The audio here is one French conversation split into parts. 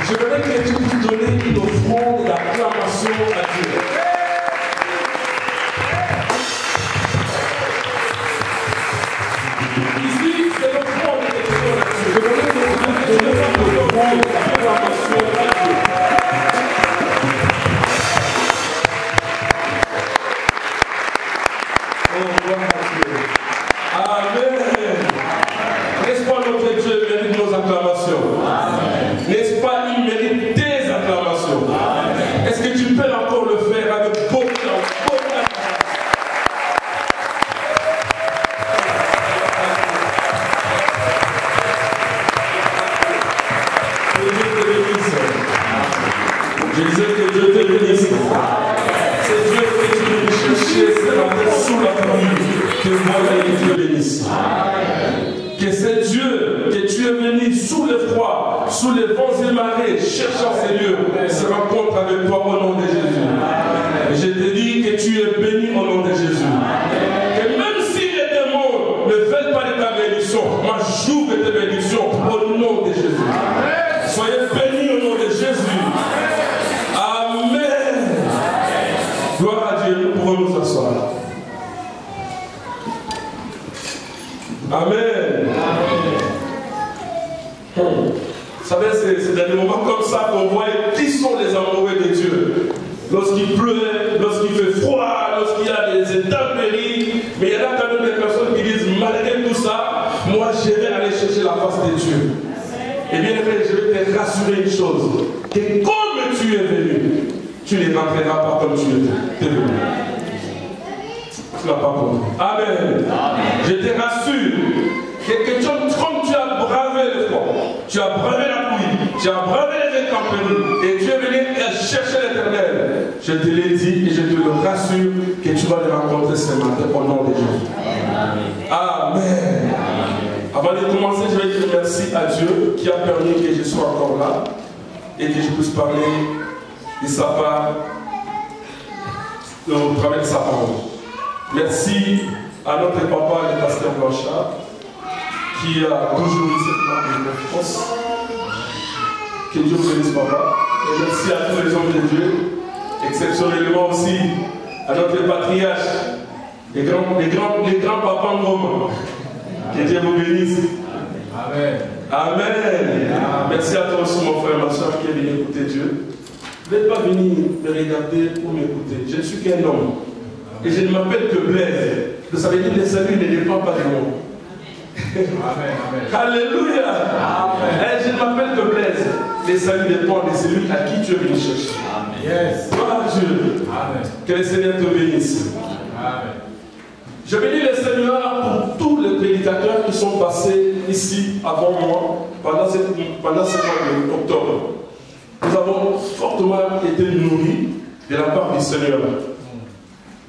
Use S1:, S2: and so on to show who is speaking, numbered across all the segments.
S1: Je voudrais que tu puisses donner une offrande d'acclamation à Dieu. Ici, c'est l'offrande de Dieu. Je voudrais que tu puisses donner une offrande d'acclamation à Dieu. Oh, gloire à Dieu. Amen. N'est-ce pas notre Dieu mérite nos acclamations? N'est-ce pas, il mérite tes acclamations? Est-ce que tu peux encore le faire avec beaucoup d'acclamations? Je disais que Dieu te bénisse. C'est Dieu que tu veux chercher, c'est la tête sous la pluie. Que voilà et que Dieu bénisse. Que c'est Dieu que tu es venu sous le froid, sous les vents et marées, cherchant ces lieux, se rencontre avec toi au nom de Jésus. Et je te dis que tu es béni au nom de Jésus. Que même si les démons ne veulent pas de ta bénédiction, moi j'ouvre tes bénédictions au nom de Jésus. Soyez bénis au nom de Jésus. Amen. Gloire à Dieu, nous pouvons nous asseoir. Amen. Vous savez, c'est dans des moments comme ça qu'on voit qui sont les amoureux de Dieu. Lorsqu'il pleut, lorsqu'il fait froid, lorsqu'il y a des intempéries. Mais il y en a quand même des personnes qui disent, malgré tout ça, moi je vais aller chercher la face de Dieu. Et bien, je vais te rassurer une chose, que comme tu es venu, tu ne rentreras pas comme tu es venu. Tu n'as pas compris. Amen. Je te rassure que comme tu as bravé le froid, tu as bravé la pluie, tu as bravé les intempéries et tu es venu chercher l'Éternel, je te l'ai dit et je te le rassure que tu vas le rencontrer ce matin au nom de Jésus. Amen. Avant de commencer, je vais dire merci à Dieu qui a permis que je sois encore là et que je puisse parler de sa part au travers de sa parole. Merci à notre papa, le pasteur Blanchard, qui a toujours eu cette marque de confiance. Que Dieu vous bénisse, papa. Et merci à tous les hommes de Dieu, exceptionnellement aussi à notre patriarche, les grands papas Ngoma. Que Dieu vous bénisse. Amen. Amen. Merci à toi aussi, mon frère, ma soeur, qui est venu écouter Dieu. Vous n'êtes pas venu me regarder ou m'écouter. Je ne suis qu'un homme. Et je ne m'appelle que Blaise. Ça veut dire que le salut ne dépend pas de moi. Amen. Alléluia. Amen. Et je ne m'appelle que Blaise. Le salut dépend de celui à qui tu es venu chercher. Amen. Yes. Gloire à Dieu. Amen. Que le Seigneur te bénisse. Amen. Je bénis le Seigneur pour tous les prédicateurs qui sont passés ici avant moi pendant ce mois d'octobre. Nous avons fortement été nourris de la part du Seigneur.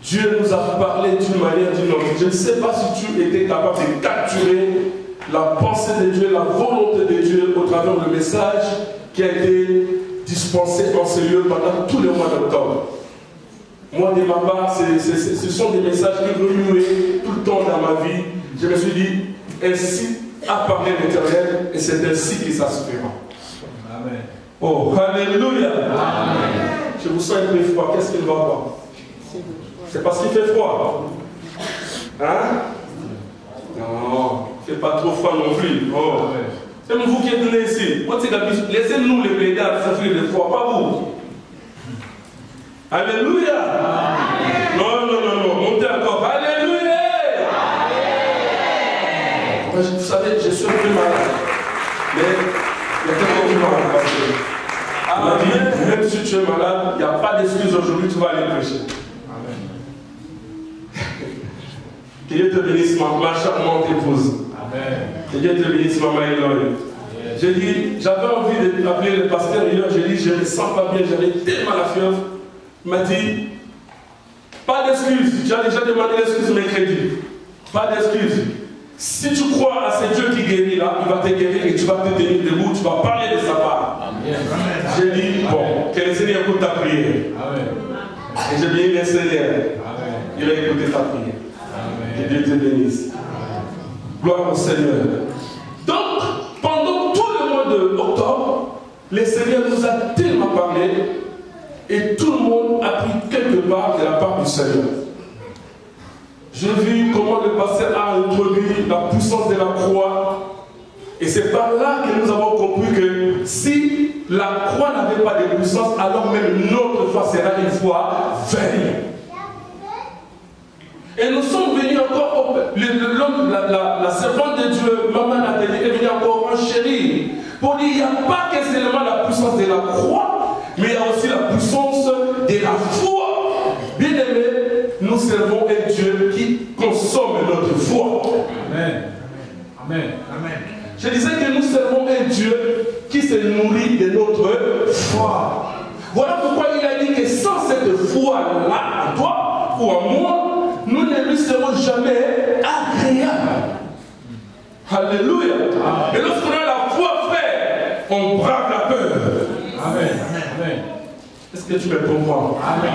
S1: Dieu nous a parlé d'une manière ou d'une autre. Je ne sais pas si tu étais capable de capturer la pensée de Dieu, la volonté de Dieu au travers du message qui a été dispensé en ce lieu pendant tout le mois d'octobre. Moi, de ma part, ce sont des messages qui remuaient tout le temps dans ma vie. Je me suis dit, ainsi a parlé l'Éternel, et c'est ainsi que ça se fera. Amen. Oh, alléluia. Amen. Je vous sens un peu froid. Qu'est-ce qu'il va avoir? C'est parce qu'il fait froid. Hein? Non, il ne fait pas trop froid non plus. Oh. C'est vous qui êtes venus ici. Laissez-nous les bédards souffrir de froid, pas vous. Alléluia. Amen. Non, montez encore. Alléluia. Amen. Vous savez, je suis un peu malade. Mais il y a quelqu'un qui m'a rencontré. Il m'a dit, même si tu es malade, il n'y a pas d'excuse aujourd'hui, tu vas aller prêcher. Amen. Que Dieu te bénisse, ma charmante épouse. Amen. Que Dieu te bénisse, maman Eloï. J'ai dit, j'avais envie d'appeler le pasteur hier, j'ai dit, je ne me sens pas bien, j'avais tellement la fièvre. Il m'a dit, pas d'excuses, tu as déjà demandé l'excuse mercredi. Pas d'excuses. Si tu crois à ce Dieu qui guérit là, il va te guérir et tu vas te tenir debout, tu vas parler de sa part. J'ai dit, bon, que le Seigneur écoute ta prière. Amen. Et j'ai béni le Seigneur. Amen. Il a écouté ta prière. Amen. Que Dieu te bénisse. Amen. Gloire au Seigneur. Donc, pendant tout le mois d'octobre, le Seigneur nous a tellement parlé et tout le monde a pris quelque part de la part du Seigneur. J'ai vu comment le pasteur a introduit la puissance de la croix. Et c'est par là que nous avons compris que si la croix n'avait pas de puissance, alors même notre foi sera une foi vaine. Et nous sommes venus encore, la servante de Dieu, Maman Nathalie, est venue encore enchérir pour dire il n'y a pas que seulement la puissance de la croix, mais il y a aussi la puissance de la foi. Bien aimé, nous servons un Dieu qui consomme notre foi.
S2: Amen. Amen. Amen.
S1: Je disais que nous servons un Dieu qui se nourrit de notre foi. Voilà pourquoi il a dit que sans cette foi-là, en toi ou en moi, nous ne lui serons jamais agréables. Alléluia. Et lorsqu'on a la foi, frère, on brave la peur.
S2: Amen. Amen.
S1: Est-ce que tu me comprends?
S2: Amen.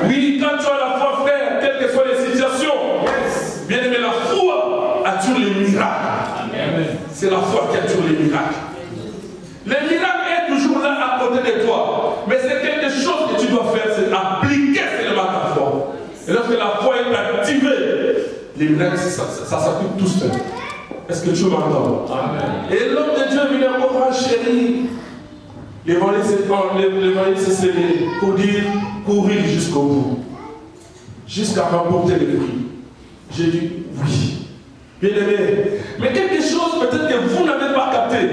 S1: Oui, quand tu as la foi, frère, quelles que soient les situations, bien aimé, la foi attire les miracles. C'est la foi qui attire les miracles. Le miracle est toujours là à côté de toi. Mais c'est quelque chose que tu dois faire, c'est appliquer seulement ta foi. Et lorsque la foi est activée, les miracles, ça s'applique tout seul. Est-ce que tu m'entends? Et l'homme de Dieu vient encore enchérir. L'évangile s'est scellé pour dire courir jusqu'au bout, jusqu'à remporter le prix. J'ai dit oui. Bien aimé, mais quelque chose peut-être que vous n'avez pas capté.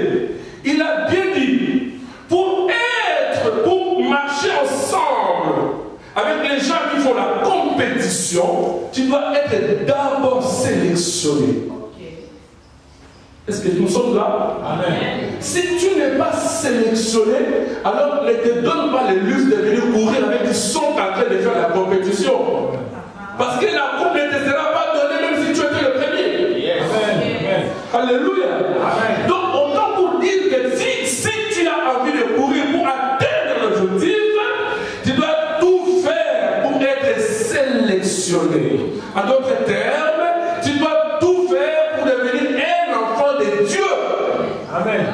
S1: Il a bien dit, pour marcher ensemble avec les gens qui font la compétition, tu dois être d'abord sélectionné. Est-ce que nous sommes là? Amen. Si tu n'es pas sélectionné, alors ne te donne pas le luxe de venir courir avec qui sont en train de faire la compétition. Parce que la coupe ne te sera pas donnée même si tu étais le premier. Yes. Amen. Alléluia. Amen. Donc autant pour dire que si tu as envie de courir pour atteindre l'objectif, tu dois tout faire pour être sélectionné. En d'autres termes, tu dois tout faire pour devenir un enfant de Dieu. Amen.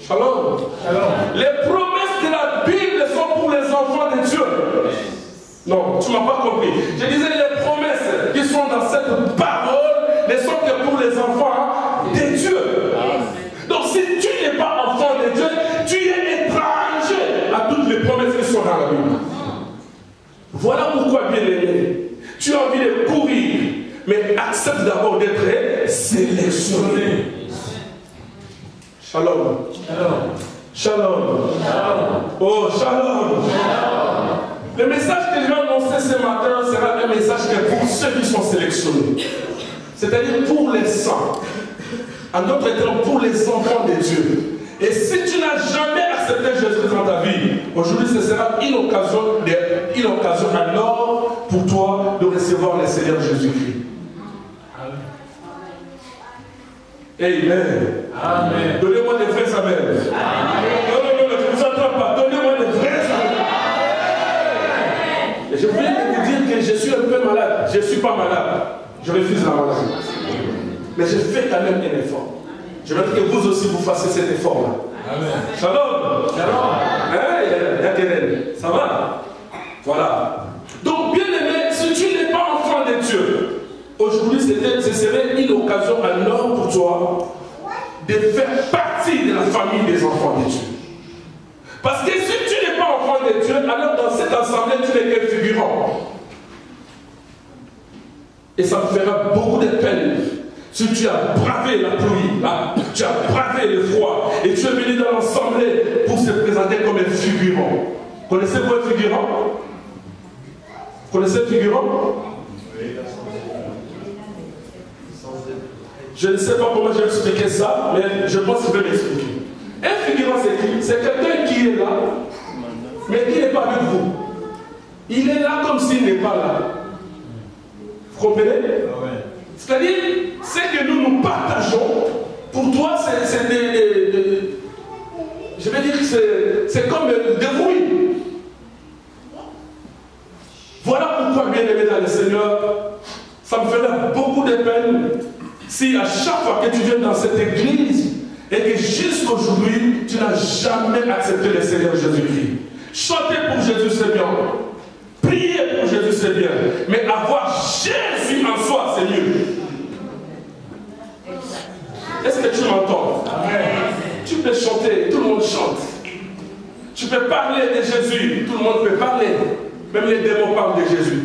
S1: Shalom. Shalom. Les promesses de la Bible sont pour les enfants de Dieu. Non, tu ne m'as pas compris. Je disais les promesses qui sont dans cette parole ne sont que pour les enfants de Dieu. Donc si tu n'es pas enfant de Dieu, tu es étranger à toutes les promesses qui sont dans la Bible. Voilà pourquoi, bien aimé, tu as envie de courir, mais accepte d'abord d'être sélectionné. Shalom. Shalom. Shalom. Oh, shalom. Le message que je vais annoncer ce matin sera un message que pour ceux qui sont sélectionnés. C'est-à-dire pour les saints. En d'autres termes, pour les enfants de Dieu. Et si tu n'as jamais accepté Jésus dans ta vie, aujourd'hui ce sera une occasion alors pour toi de recevoir le Seigneur Jésus-Christ. Amen. Amen. Donnez-moi des vrais amen. Non, je ne vous entends pas. Donnez-moi des vrais amen. Et je voulais vous dire que je suis un peu malade. Je ne suis pas malade. Je refuse la maladie. Mais je fais quand même un effort. Je veux que vous aussi vous fassiez cet effort-là. Amen. Shalom. Shalom. Ça va? Voilà. Donc, bien aimé, si tu n'es pas enfant de Dieu, aujourd'hui, ce serait une occasion alors pour toi de faire partie de la famille des enfants de Dieu. Parce que si tu n'es pas enfant de Dieu, alors dans cette assemblée, tu n'es qu'un figurant. Et ça me fera beaucoup de peine si tu as bravé la pluie, tu as bravé le froid, et tu es venu dans l'assemblée pour se présenter comme un figurant. Connaissez-vous un figurant? Connaissez un figurant? Je ne sais pas comment je vais expliquer ça, mais je pense que je vais l'expliquer. Un figurant, c'est qui? C'est quelqu'un qui est là, mais qui n'est pas avec vous. Il est là comme s'il n'est pas là. Vous comprenez? C'est-à-dire, ce que nous partageons, pour toi, c'est je vais dire que c'est comme des bruits. Voilà pourquoi, bien aimé dans le Seigneur, ça me ferait beaucoup de peine Si à chaque fois que tu viens dans cette église et que jusqu'aujourd'hui, tu n'as jamais accepté le Seigneur Jésus-Christ, chanter pour Jésus, c'est bien. Prier pour Jésus, c'est bien. Mais avoir Jésus en soi, c'est mieux. Est-ce que tu m'entends? Tu peux chanter, tout le monde chante. Tu peux parler de Jésus, tout le monde peut parler. Même les démons parlent de Jésus.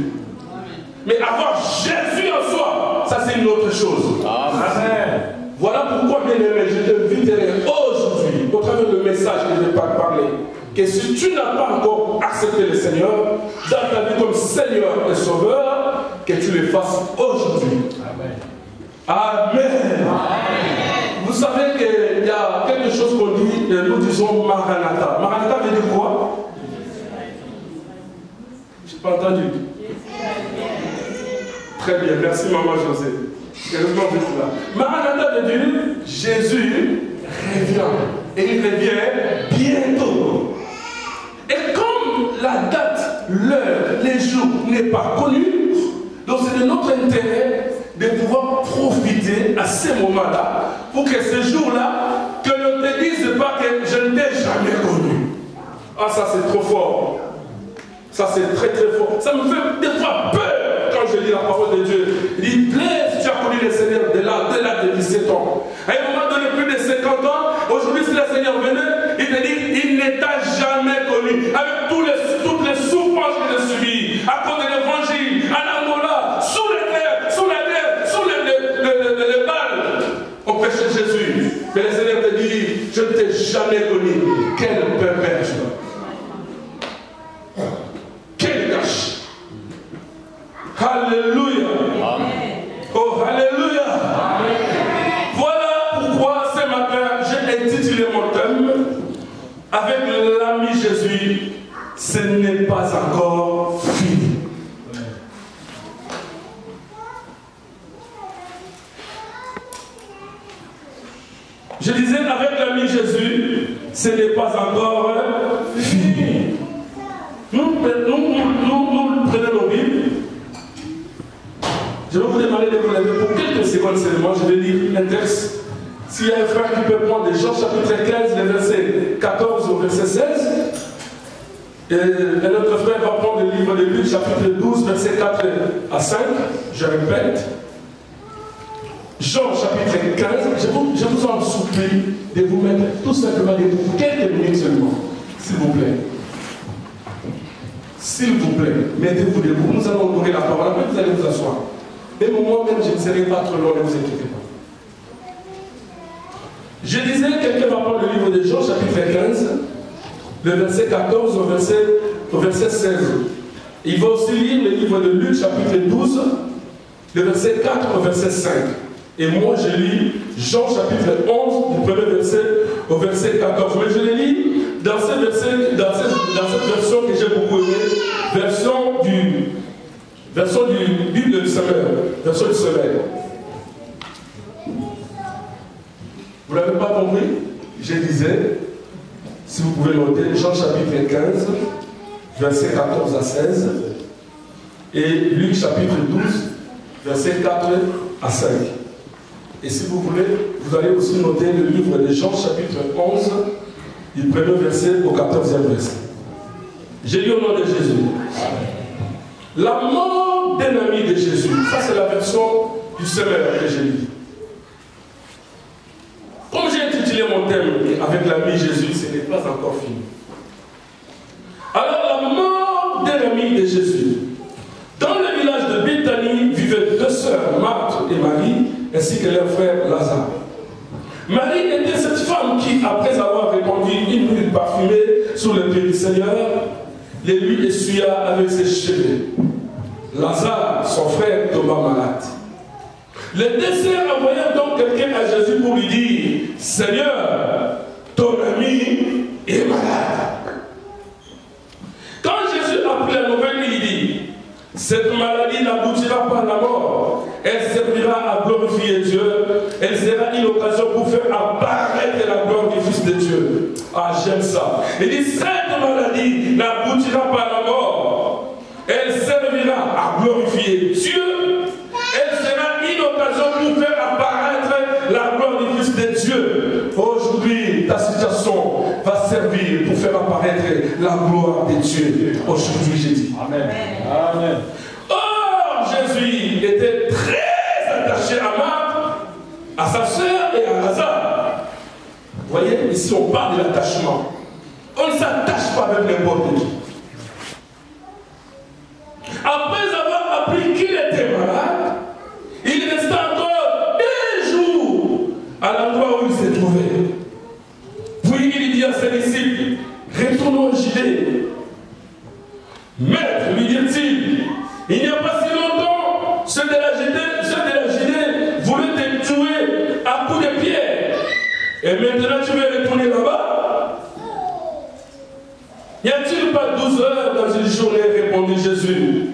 S1: Mais avoir Jésus en soi, ça c'est une autre chose. Amen. Voilà pourquoi, bien aimé, je t'inviterai aujourd'hui, au travers du message que je vais parler, que si tu n'as pas encore accepté le Seigneur dans ta vie comme Seigneur et Sauveur, que tu le fasses aujourd'hui. Amen. Amen. Amen. Vous savez qu'il y a quelque chose qu'on dit, nous disons Maranatha. Maranatha veut dire quoi? Je n'ai pas entendu. Très bien, merci maman José. Heureusement que tu es là. Maranatha veut dire Jésus revient. Et il revient bientôt. Et comme la date, l'heure, les jours n'est pas connu, donc c'est de notre intérêt de pouvoir profiter à ces moments-là pour que ce jour-là, que l'on ne te dise pas que je ne t'ai jamais connu. Ah, ça c'est trop fort. Ça c'est très très fort. Ça me fait des fois peur quand je lis la parole de Dieu. Il dit, Blaise, tu as connu le Seigneur de l'âge de 17 ans. À un moment donné, plus de 50 ans, aujourd'hui si le Seigneur venait, il te dit, il ne t'a jamais connu. Avec toutes les souffrances que j'ai subies, à cause de l'évangile, en Angola, sous les terres, sous la terre, sous les balles, on prêchait Jésus. Mais le Seigneur te dit, je ne t'ai jamais connu. Quel pervers. Quel gâche. Alléluia. Oh, alléluia. Amen. Voilà pourquoi ce matin, j'ai intitulé mon thème avec l'ami Jésus, ce n'est pas encore fini. Je disais avec l'ami Jésus, ce n'est pas encore fini. Nous prenons nos Bibles. Je vais vous demander de vous lever pour quelques secondes seulement. Je vais lire un texte. S'il y a un frère qui peut prendre Jean chapitre 15, le verset 14 au verset 16. Et un autre frère va prendre le livre de Luc chapitre 12, verset 4 à 5. Je répète. Jean chapitre 15. Je vous en supplie de vous mettre tout simplement pour quelques minutes seulement. S'il vous plaît. S'il vous plaît, mettez-vous debout. Nous allons ouvrir la parole. Après, vous allez vous asseoir. Et moi-même, je ne serai pas trop long, ne vous inquiétez pas. Je disais, quelqu'un va prendre le livre de Jean, chapitre 15, le verset 14 au verset 16. Il va aussi lire le livre de Luc, chapitre 12, le verset 4 au verset 5. Et moi, je lis Jean, chapitre 11, du premier verset au verset 14. Mais je le lis dans cette version que j'ai beaucoup aimée, version du Bible du Semeur, version du Semeur. Vous n'avez pas compris? Je disais, si vous pouvez noter, Jean chapitre 15, verset 14 à 16, et Luc chapitre 12, verset 4 à 5. Et si vous voulez, vous allez aussi noter le livre de Jean chapitre 11, du premier verset au 14e verset. J'ai lu au nom de Jésus. La mort d'un ami de Jésus. Ça, c'est la version du Semeur que j'ai lu. Comme j'ai intitulé mon thème avec l'ami Jésus, ce n'est pas encore fini. Alors, la mort d'un ami de Jésus. Dans le village de Béthanie vivaient deux sœurs, Marthe et Marie, ainsi que leur frère Lazare. Marie était cette femme qui, après avoir répandu une huile parfumée sur le pied du Seigneur, les lui essuya avec ses cheveux. Lazare, son frère, tomba malade. Les deux sœurs envoyèrent donc quelqu'un à Jésus pour lui dire, Seigneur, ton ami est malade. Quand Jésus apprit la nouvelle, il dit, cette maladie n'aboutira pas à la mort. Elle servira à glorifier Dieu. Elle sera une occasion pour faire apparaître la gloire du Fils de Dieu. Ah, j'aime ça. Il dit, cette maladie n'aboutira pas à la mort. Elle servira à glorifier Dieu. Elle sera une occasion pour faire apparaître ta situation va servir pour faire apparaître la gloire de Dieu. Aujourd'hui, j'ai dit.
S2: Amen. Amen.
S1: Or, Jésus était très attaché à Marthe, à sa sœur et à Lazare. Vous voyez, ici on parle de l'attachement. On ne s'attache pas avec n'importe qui. Après avoir appris qu'il était malade, il restait encore 2 jours à l'endroit où il s'est trouvé. Puis il dit à ses disciples, retournons au Judée. Maître, lui dit-il, il n'y a pas si longtemps, ceux de la Judée voulaient te tuer à coups de pierre. Et maintenant tu veux retourner là-bas? N'y a-t-il pas 12 heures dans une journée, répondit Jésus.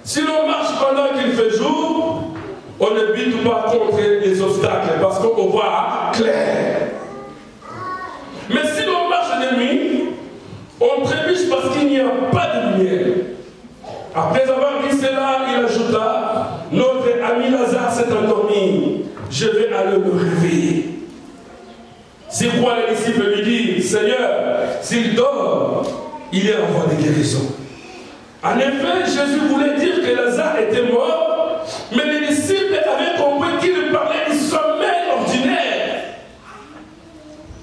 S1: Si l'on marche pendant qu'il fait jour, on ne bute pas contre les obstacles parce qu'on voit clair. Mais si l'on marche de nuit, on trébuche parce qu'il n'y a pas de lumière. Après avoir dit cela, il ajouta, notre ami Lazare s'est endormi, je vais aller le réveiller. C'est pourquoi les disciples lui disent, Seigneur, s'il dort, il est en voie de guérison. En effet, Jésus voulait dire que Lazare était mort, mais les disciples avaient compris qu'il parlait du sommeil ordinaire.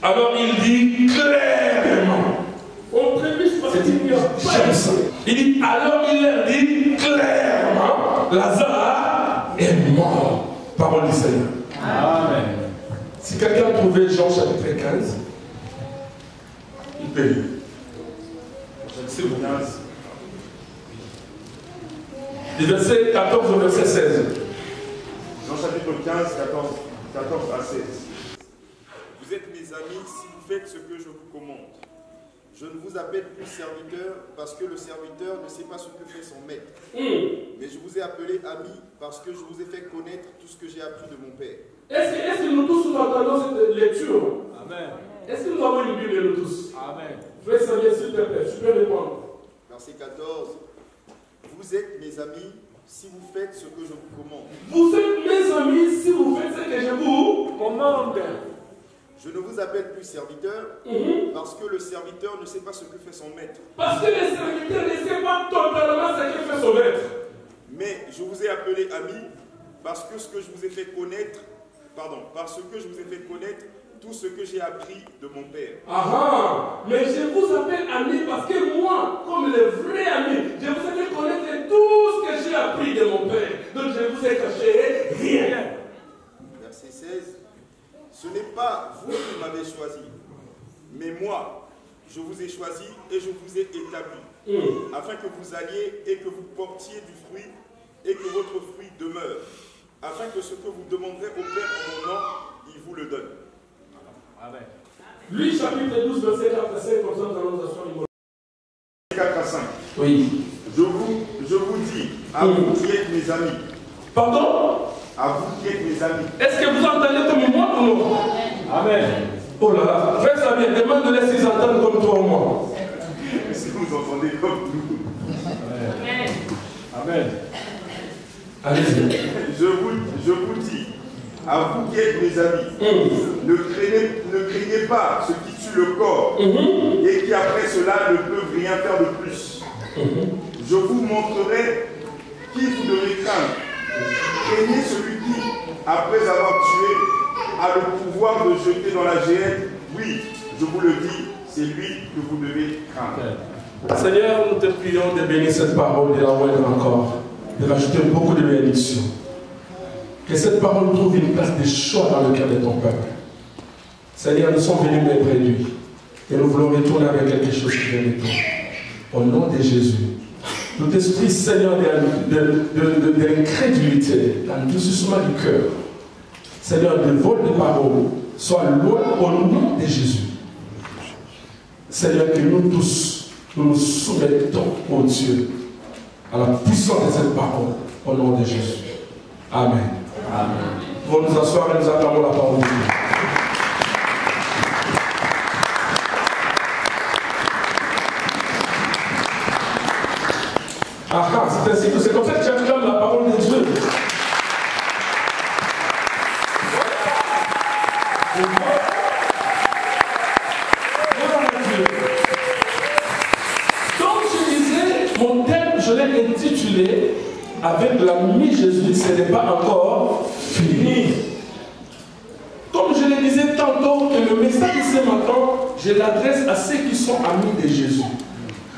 S1: Alors il dit clairement, on trébuche parce qu'il n'y a pas de sang. Il dit, alors il leur dit clairement, Lazare est mort. Parole du Seigneur.
S2: Amen.
S1: Si quelqu'un a trouvé Jean chapitre 15, il peut lire. C'est bon. Du verset 14 au verset 16.
S3: Jean chapitre 15, 14 à 16. Vous êtes mes amis si vous faites ce que je vous commande. Je ne vous appelle plus serviteur parce que le serviteur ne sait pas ce que fait son maître. Mais je vous ai appelé ami parce que je vous ai fait connaître tout ce que j'ai appris de mon Père.
S1: Est-ce que nous tous nous entendons cette lecture?
S2: Amen.
S1: Est-ce que nous avons une Bible nous tous?
S2: Amen.
S1: Frère Samuel, s'il te plaît, tu peux répondre.
S3: Verset 14. Vous êtes mes amis si vous faites ce que je vous commande.
S1: Vous êtes mes amis si vous faites ce que je vous commande.
S3: Je ne vous appelle plus serviteur parce que le serviteur ne sait pas ce que fait son maître.
S1: Parce que le serviteur ne sait pas totalement ce que fait son maître.
S3: Mais je vous ai appelé ami parce que je vous ai fait connaître, tout ce que j'ai appris de mon Père.
S1: Mais je vous appelle ami parce que moi, comme le vrai ami, je vous ai fait connaître tout ce que j'ai appris de mon Père. Donc je ne vous ai caché rien.
S3: Verset 16. Ce n'est pas vous qui m'avez choisi, mais moi, je vous ai choisi et je vous ai établi, afin que vous alliez et que vous portiez du fruit et que votre fruit demeure, afin que ce que vous demanderez au Père en mon nom, il vous le donne.
S2: Amen.
S1: Lui, chapitre 12, verset 4 à 5, comme ça nous allons nous asseoir.
S3: 4 à 5.
S1: Oui.
S3: Je vous dis, à vous qui êtes mes amis.
S1: Pardon?
S3: À vous qui êtes mes amis.
S1: Est-ce que vous entendez comme moi ou non?
S2: Amen.
S1: Oh là là, frère Sabien, demande-les s'ils entendent comme toi ou moi.
S3: Si vous entendez comme nous.
S2: Amen. Amen.
S1: Allez-y.
S3: Je vous dis, à vous qui êtes mes amis, ne craignez pas ce qui tue le corps et qui après cela ne peuvent rien faire de plus. Je vous montrerai qui vous devez craindre. Craignez celui qui, après avoir tué, a le pouvoir de jeter dans la géhenne. Oui, je vous le dis, c'est lui que vous devez craindre.
S1: Seigneur, nous te prions de bénir cette parole, de la ouvrir encore, de rajouter beaucoup de bénédictions. Que cette parole trouve une place de choix dans le cœur de ton peuple. Seigneur, nous sommes venus mettre lui. Et nous voulons retourner avec quelque chose qui vient de toi. Au nom de Jésus. Nous t'esprit, Seigneur, d'incrédulité, d'endurcissement du cœur. Seigneur, de vol de parole, soit loin au nom de Jésus. Seigneur, que nous tous, nous nous soumettons, au Dieu, à la puissance de cette parole, au nom de Jésus. Amen. Amen. Pour nous asseoir et nous acclamons la parole de Dieu. C'est ainsi que c'est comme ça que tu acclames la parole de Dieu. avec l'ami Jésus, ce n'est pas encore fini. Comme je le disais tantôt, que le message de ce matin, je l'adresse à ceux qui sont amis de Jésus.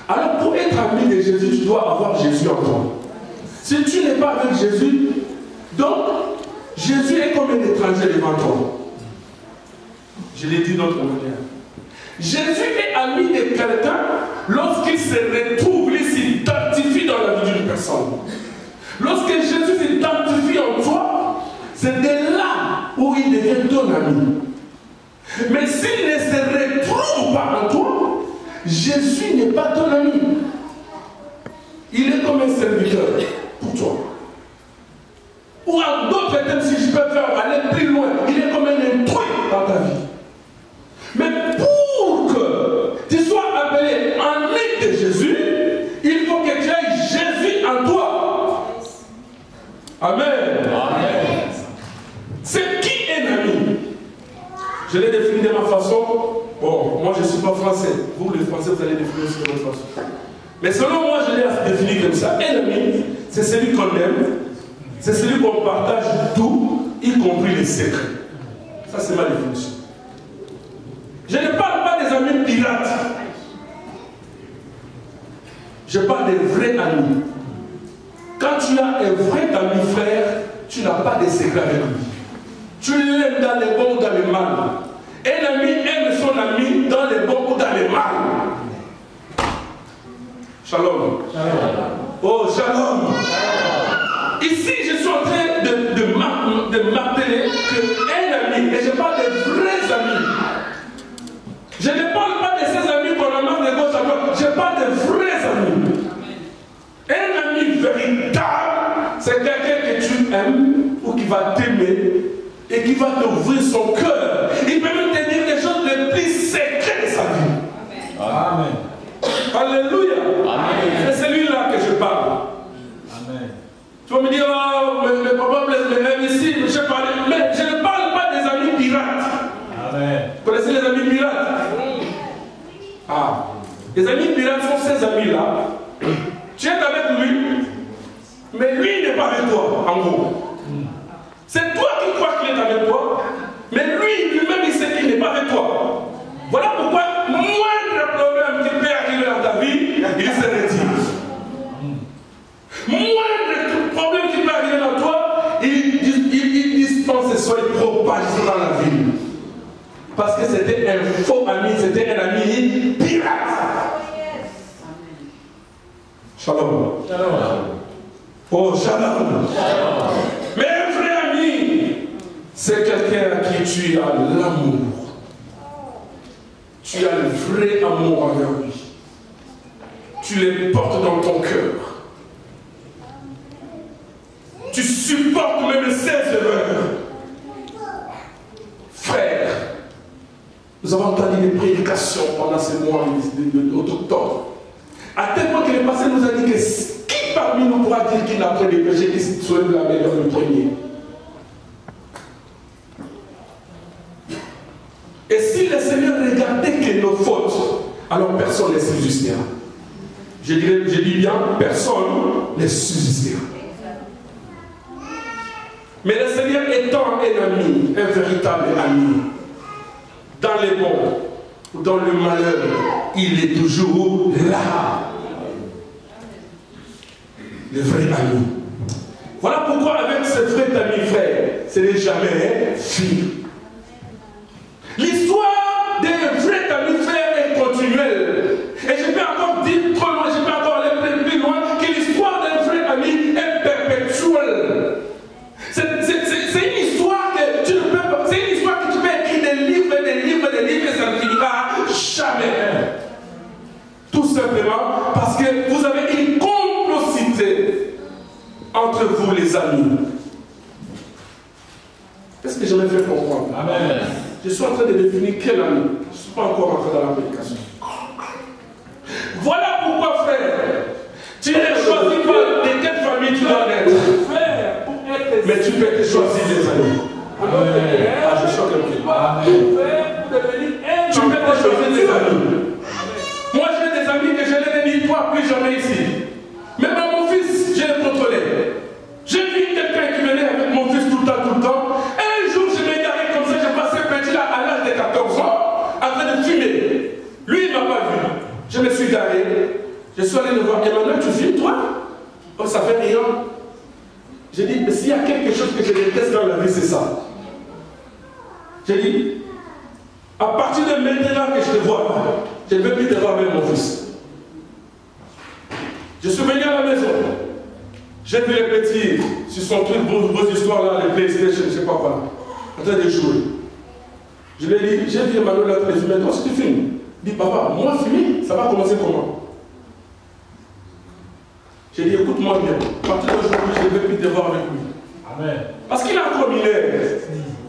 S1: Alors pour être ami de Jésus, tu dois avoir Jésus en toi. Si tu n'es pas avec Jésus, donc Jésus est comme un étranger devant toi. Je l'ai dit d'autre manière. Jésus est ami de quelqu'un lorsqu'il se retrouve, il s'identifie dans la vie d'une personne. Lorsque Jésus s'identifie en toi, c'est de là où il devient ton ami. Mais s'il ne se retrouve pas en toi, Jésus n'est pas ton ami. Il est comme un serviteur pour toi. Ou en d'autres termes, si je peux faire aller plus loin, il est comme un intrus dans ta vie. Mais pour que tu sois appelé ami de Jésus, il faut que tu aies Jésus en toi. Amen. Amen. C'est qui est un ami? Je l'ai défini de ma façon. Bon, moi je ne suis pas français. Vous, les Français, vous allez définir aussi de votre façon. Mais selon moi, je l'ai défini comme ça. Un ami, c'est celui qu'on aime, c'est celui qu'on partage tout, y compris les secrets. Ça, c'est ma définition. Je ne parle pas des amis pirates. Je parle des vrais amis. Quand tu as un vrai ami frère, tu n'as pas de secret avec lui. Tu l'aimes dans les bons ou dans les mal. Un ami aime son ami dans les bons ou dans les mal. Shalom. Oh, shalom. Ici, je suis en train de marteler qu'un ami, et je parle des vrais amis. Je ne parle pas de ces amis qu'on amasse de gauche à droite. Je parle de vrais amis. Un ami véritable, c'est quelqu'un que tu aimes ou qui va t'aimer et qui va t'ouvrir son cœur. Il peut même te dire des choses les plus secrètes de sa vie. Amen. Alléluia. Amen. C'est celui-là que je parle. Amen. Tu vas me dire, oh, mais papa me lève ici, mais je ne parle pas des amis pirates. Amen. Vous connaissez les amis pirates? Ah. Les amis pirates sont ces amis-là. Tu es avec lui, mais lui n'est pas avec toi, en gros. C'est toi qui crois qu'il est avec toi, mais lui-même, il sait qu'il n'est pas avec toi. Voilà pourquoi, moindre problème qui peut arriver dans ta vie, il se retire. Moindre problème qui peut arriver dans toi, il dispense soit il propage dans la vie. Parce que c'était un faux ami, c'était un ami pirate. Shalom. Shalom. Oh, shalom. Shalom. Mais un vrai ami, c'est quelqu'un à qui tu as l'amour. Tu as le vrai amour envers lui. Tu les portes dans ton cœur. Tu supportes même ses erreurs. Frère, nous avons entendu des prédications pendant ces mois d'octobre. À tel point que le passé nous a dit que qui parmi nous pourra dire qu'il n'a pas de péché, qui soit la meilleure le premier. Et si le Seigneur regardait que nos fautes, alors personne ne subsistera. Je dis bien, personne ne subsistera. Mais le Seigneur étant un ami, un véritable ami, dans les bons ou dans le malheur, il est toujours là. Le vrai ami. Voilà pourquoi avec ce vrai ami frère, ce n'est jamais fini. L'histoire d'un vrai ami frère est continuelle. Et je peux encore dire trop loin, je peux encore aller plus loin, que l'histoire d'un vrai ami est perpétuelle. C'est une histoire que tu ne peux pas, c'est une histoire que tu peux écrire des livres, et ça ne finira jamais. Tout simplement parce que vous avez une complicité entre vous les amis. Est-ce que je me fais comprendre? Amen. Je suis en train de définir quel ami. Je ne suis pas encore entré dans la prédication. Voilà pourquoi, frère, tu ne choisis pas de quelle famille tu dois être. Frère, pour être, mais tu peux te choisir des amis. Ah, je choque un peu. Tu peux te choisir des amis. Moi, j'ai des amis que je n'ai dit, toi, plus jamais ici. Même à mon fils, je l'ai contrôlé. Je suis allé le voir. Emmanuel, tu filmes toi? Oh, ça fait rien. J'ai dit, mais s'il y a quelque chose que je déteste dans la vie, c'est ça. J'ai dit, à partir de maintenant que je te vois, je ne veux plus te voir avec mon fils. Je suis venu à la maison. J'ai vu les petits sur son truc, vos histoires là, les PlayStation, je ne sais pas quoi, en train de jouer. Je lui ai dit, j'ai vu Emmanuel là, tu filmes, toi si tu filmes. Il dit, papa, moi filmer, ça va commencer comment? J'ai dit, écoute-moi bien, à partir d'aujourd'hui, je ne veux plus te voir avec lui.
S2: Amen.
S1: Parce qu'il a encore mineur.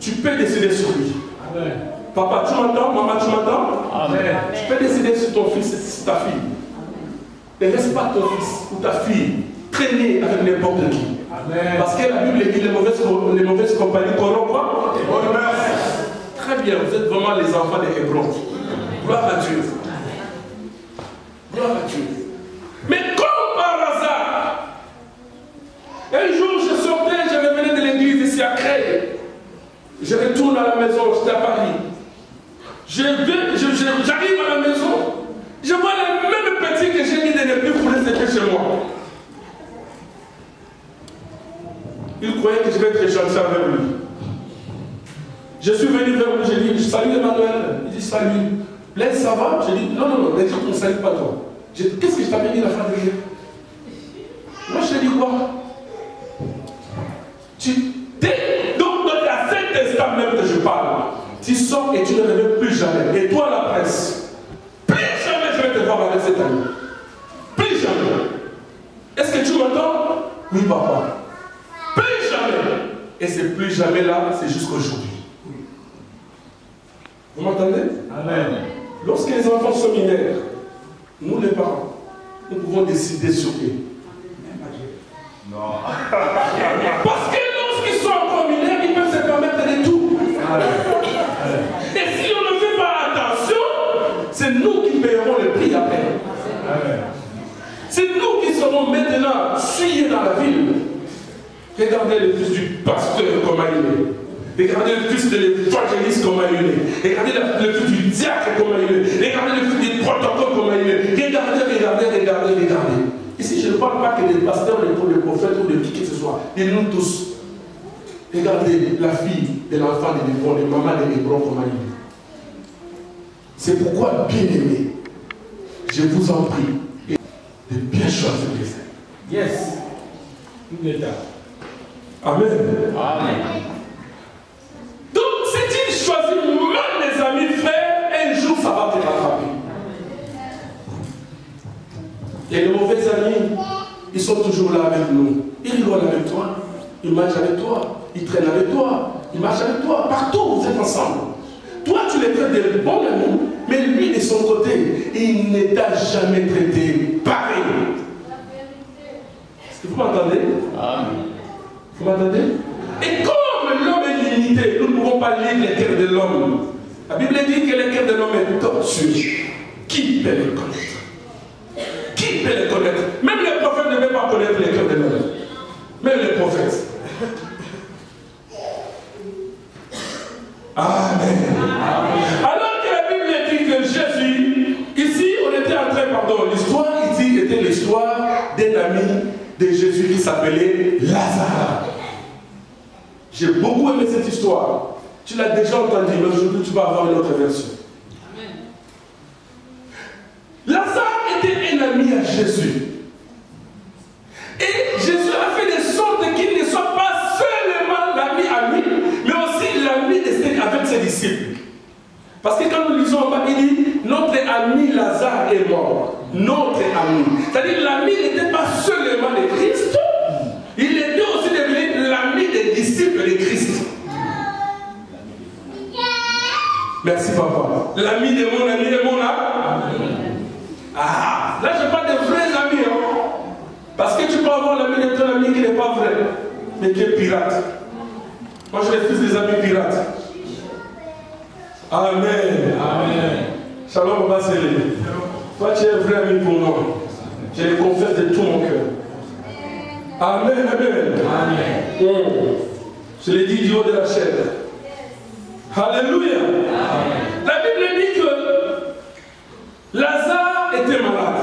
S1: Tu peux décider sur lui.
S2: Amen.
S1: Papa, tu m'entends? Maman, tu m'entends?
S2: Amen.
S1: Tu peux décider sur ton fils et sur ta fille. Ne laisse pas ton fils ou ta fille traîner avec n'importe qui.
S2: Amen.
S1: Parce que la Bible dit les mauvaises compagnies corrompent quoi? Les bonnes mœurs. Très bien, vous êtes vraiment les enfants des Hébrons. Gloire à Dieu. Gloire à Dieu. Mais comme par hasard, un jour je sortais, je revenais de l'église ici à Creil. Je retourne à la maison, j'étais à Paris. J'arrive à la maison, je vois le même petit que j'ai dit de ne plus fouler, c'était chez moi. Il croyait que je vais être gentil avec lui. Je suis venu vers lui, j'ai dit, salut Emmanuel. Il dit, salut. Blaise, ça va? J'ai dit, non, les gens ne saluent pas toi. J'ai dit, qu'est-ce que je t'avais dit la fin de l'année? Moi, je t'ai dit quoi? Donc, dans la cet instant même que je parle, tu sors et tu ne reviens plus jamais. Et toi, la presse, plus jamais je vais te voir avec cet ami. Plus jamais. Est-ce que tu m'entends? Oui, papa. Plus jamais. Et c'est plus jamais là, c'est jusqu'aujourd'hui. Vous m'entendez? Amen. Lorsque les enfants sont mineurs, nous les parents, nous pouvons décider sur eux. Non. Parce que lorsqu'ils sont encore mineurs, ils peuvent se permettre de tout. Et si on ne fait pas attention, c'est nous qui paierons le prix après. C'est nous qui serons maintenant suyés dans la ville. Regardez le fils du pasteur comment il est. Regardez le fils de l'évangéliste comment il est. Regardez le fils du diacre comment il est. Regardez le fils du protocole comment il est. Regardez. Ici, je ne parle pas que des pasteurs, des prophètes ou de qui que ce soit. De nous tous. Regardez la fille de l'enfant de Hébron, de maman de Hébron comment il est. C'est pourquoi, bien aimé, je vous en prie de bien choisir les ailes.
S2: Yes. Tout est là.
S1: Amen.
S2: Amen.
S1: Donc, si tu choisis mal les amis frères, un jour ça va te rattraper. Et les mauvais amis, ils sont toujours là avec nous. Ils rigolent avec toi, ils mangent avec toi, ils traînent avec toi, ils marchent avec toi. Partout, vous êtes ensemble. Toi, tu les traites de bons amis, mais lui, de son côté, il ne t'a jamais traité pareil. Est-ce que vous m'entendez? Amen. Vous m'entendez? Et comme l'homme est limité, nous ne pouvons pas lire les cœurs de l'homme. La Bible dit que le cœur de l'homme est tortueux. Qui peut le connaître? Qui peut le connaître? Même les prophètes ne peuvent pas connaître les cœurs de l'homme. Même les prophètes. Amen. Alors que la Bible dit que Jésus, ici on était en train, l'histoire ici était l'histoire d'un ami de Jésus qui s'appelait Lazare. J'ai beaucoup aimé cette histoire. Tu l'as déjà entendu, mais aujourd'hui tu vas avoir une autre version. Amen. Lazare était un ami à Jésus. Et Jésus a fait de sorte qu'il ne soit pas seulement l'ami à lui, mais aussi l'ami avec ses disciples. Parce que quand nous lisons en bas, il dit notre ami Lazare est mort. Notre ami. C'est-à-dire l'ami n'était pas seulement de Christ, il était aussi devenu l'ami des disciples de Christ. Merci papa. L'ami de mon ami est mon ami. Ah, là je parle de vrais amis. Hein? Parce que tu peux avoir l'ami de ton ami qui n'est pas vrai, mais qui est pirate. Moi je refuse les amis pirates. Amen. Amen. Shalom, papa Célé. Toi, tu es un vrai ami pour moi. Je le confesse de tout mon cœur. Amen. Amen. Je l'ai dit du haut de la chair. Alléluia. Amen. La Bible dit que Lazare était malade.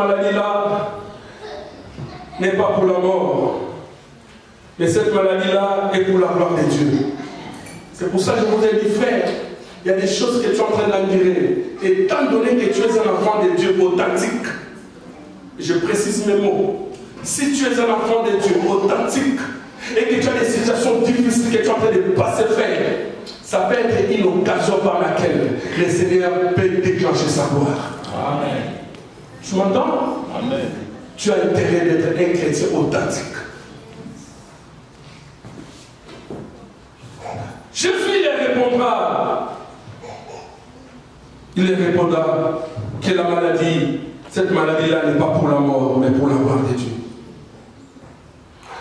S1: maladie-là n'est pas pour la mort. Mais cette maladie-là est pour la gloire de Dieu. C'est pour ça que je vous ai dit, frère, il y a des choses que tu es en train d'endurer. Et étant donné que tu es un enfant de Dieu authentique, je précise mes mots, si tu es un enfant de Dieu authentique et que tu as des situations difficiles que tu es en train de passer faire, ça peut être une occasion par laquelle le Seigneur peut déclencher sa gloire.
S2: Amen.
S1: Tu m'entends?
S2: Amen.
S1: Tu as intérêt d'être un chrétien authentique. Jésus, il répondra que la maladie, cette maladie-là n'est pas pour la mort, mais pour la gloire de Dieu.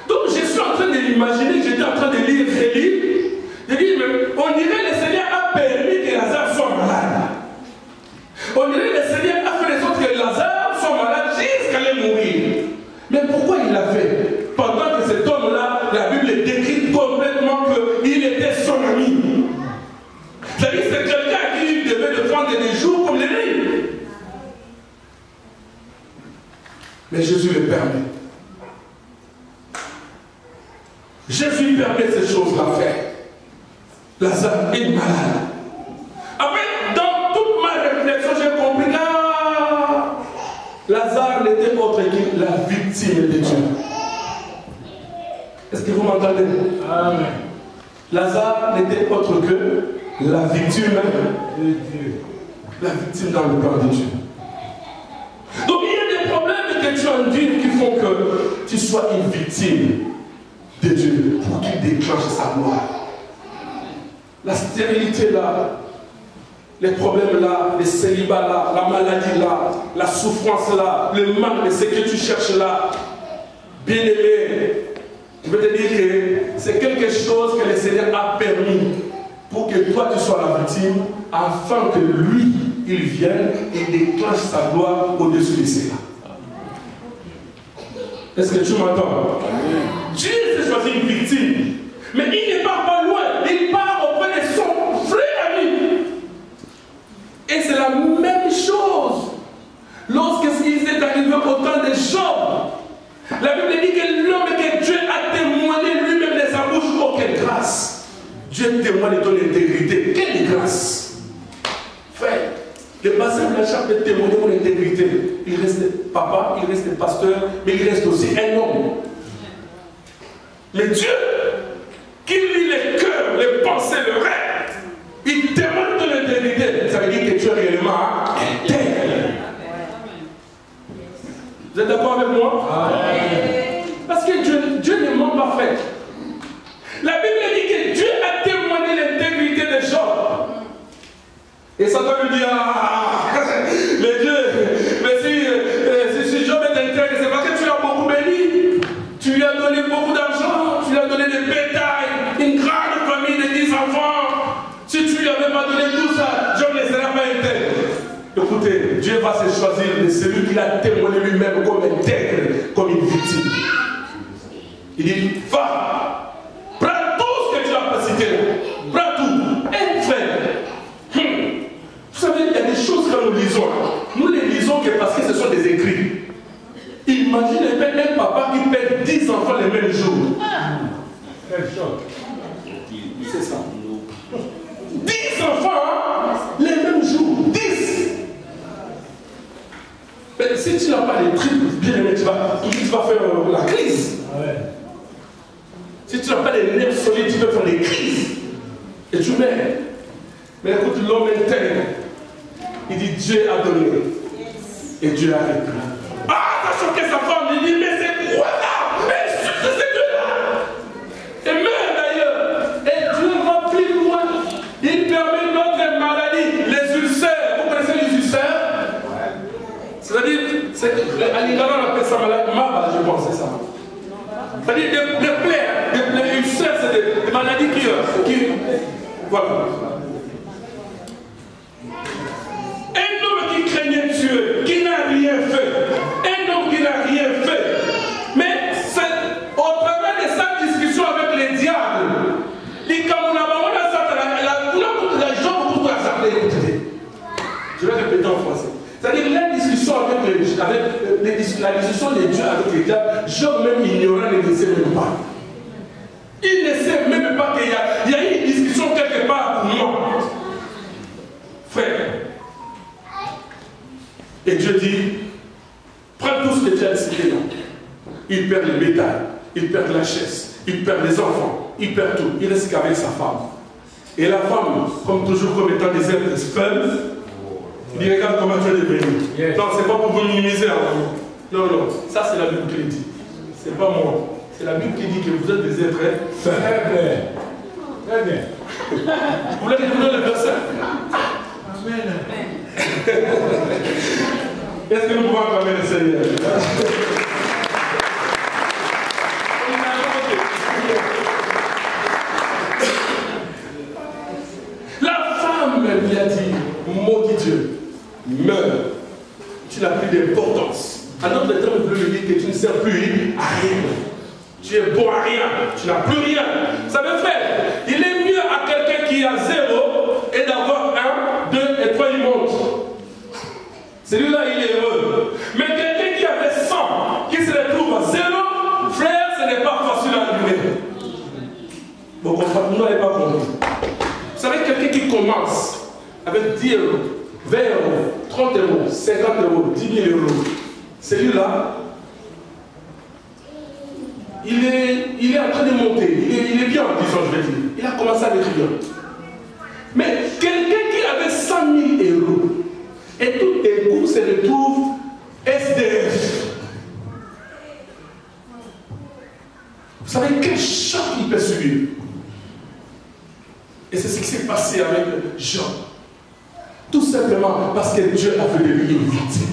S1: Donc je suis en train de l'imaginer, j'étais en train de lire, je dis, mais on dirait le Seigneur a permis que Lazare soit malade. On dirait le Seigneur a fait en sorte que Lazare soit malade jusqu'à aller mourir. Mais pourquoi il l'a fait? Pendant que cet homme-là, la Bible décrit complètement qu'il était son ami. C'est-à-dire que c'est quelqu'un à qui il devait de prendre des jours comme les nuits. Mais Jésus le permet. Jésus permet ces choses-là à faire. Lazare est malade. Après, dans toute ma réflexion, j'ai compris que Lazare n'était autre que la victime de Dieu. Est-ce que vous m'entendez?
S2: Amen.
S1: Lazare n'était autre que la victime de Dieu. La victime dans le plan de Dieu. Donc il y a des problèmes que tu endures qui font que tu sois une victime de Dieu pour qu'il déclenche sa gloire. La stérilité là, les problèmes là, les célibats là, la maladie là, la souffrance là, le manque de ce que tu cherches là, bien aimé, je veux te dire que c'est quelque chose que le Seigneur a permis pour que toi tu sois la victime, afin que lui, il vienne et déclenche sa gloire au-dessus de cela. Est-ce que tu m'entends? Dieu s'est choisi une victime, mais il ne part pas loin, il part auprès de son vrai ami. Et c'est la même chose lorsqu'il est arrivé au temps de Job. La Bible dit que l'homme que Dieu a témoigné lui-même de sa bouche, oh quelle grâce! Dieu témoigne de ton intégrité. Quelle grâce! Frère, le bassin Blanchard peut témoigner de mon intégrité. Il reste papa, il reste pasteur, mais il reste aussi un homme. Mais Dieu, qui lit les cœurs, les pensées, le rêve, il témoigne de ton intégrité. Ça veut dire que tu es réellement intègre. Vous êtes d'accord avec moi? Amen. Parce que Dieu ne ment pas, frère. La Bible dit que Dieu a témoigné l'intégrité de Job. Et Satan lui dit, mais Dieu, mais si Job est intègre, c'est parce que tu l'as beaucoup béni. Tu lui as donné beaucoup d'argent, tu lui as donné des bétails, une grande famille de 10 enfants. Si tu lui avais pas donné tout ça, Job ne serait pas intègre. Écoutez, Dieu va se choisir de celui qu'il a témoigné lui-même comme intègre, comme une victime. Il dit, va, prends tout ce que tu as pas cité, prends tout. Et frère, vous savez, il y a des choses que nous lisons. Nous les lisons que parce que ce sont des écrits. Imaginez un papa qui perd 10 enfants le même jour.
S2: Quel choc.
S1: C'est ça. 10 enfants, les mêmes jours. 10. Mais si tu n'as pas les triples, bien aimé, tu vas faire la crise.
S2: Ouais.
S1: Si tu n'as pas les nerfs solides, tu peux faire des crises. Et tu meurs. Mais écoute, l'homme intègre. Il dit Dieu a donné. Et Dieu a répondu. Ah, ça choqué sa femme. Il dit, mais c'est quoi là? Mais c'est Dieu-là. Et même d'ailleurs. Et Dieu va plus loin. Il permet notre maladie. Les ulcères. Vous connaissez les ulcères? C'est-à-dire, à l'Iran, on appelle ça maladie. Je pense, c'est ça. C'est-à-dire des plaies, des ulcères, c'est des maladies qui voilà. Un homme qui craignait Dieu, qui n'a rien fait, un homme qui n'a rien fait, mais c'est au travers de sa discussion avec les diables, dit comme on a la jambe pour la écoutez. Je vais répéter en français. C'est-à-dire la discussion avec Job même ignorant ne le sait même pas. Il ne sait même pas qu'il y a une discussion quelque part pour moi. Frère. Et Dieu dit, prends tout ce que tu as cité là. Il perd le bétail, il perd la chaise, il perd les enfants, il perd tout. Il reste qu'avec sa femme. Et la femme, comme toujours, comme étant des êtres faibles, il dit, regarde comment tu es devenu. Yes. Non, c'est pas pour vous minimiser. Hein. Non, non, ça c'est la Bible qui le dit. C'est pas moi. C'est la Bible qui dit que vous êtes des êtres faibles.
S2: Très bien.
S1: Vous voulez découvrir le verset?
S2: Amen.
S1: Est-ce que nous pouvons acclamer le Seigneur? La femme lui a dit, maudit Dieu, meurs. Tu n'as plus d'importance. À notre temps, on veut lui dire que tu ne sers plus à rien. Tu es bon à rien. Tu n'as plus rien. Ça veut faire. Il est mieux à quelqu'un qui a 0 et d'avoir 1, 2 et 3, il monte. Celui-là, il est heureux. Mais quelqu'un qui avait 100, qui se retrouve à 0, frère, ce n'est pas facile à endurer. Bon, vous n'avez pas compris. Vous savez, quelqu'un qui commence avec 10 euros, 20 euros, 30 euros, 50 euros, 10 000 euros, celui-là, il est en train de monter. Il est bien, disons, je vais dire. Il a commencé avec rien. Mais quelqu'un qui avait 100 000 euros, et tout d'un coup se retrouve SDF. Vous savez quel choc il peut subir? Et c'est ce qui s'est passé avec Job. Tout simplement parce que Dieu a fait de lui une victime.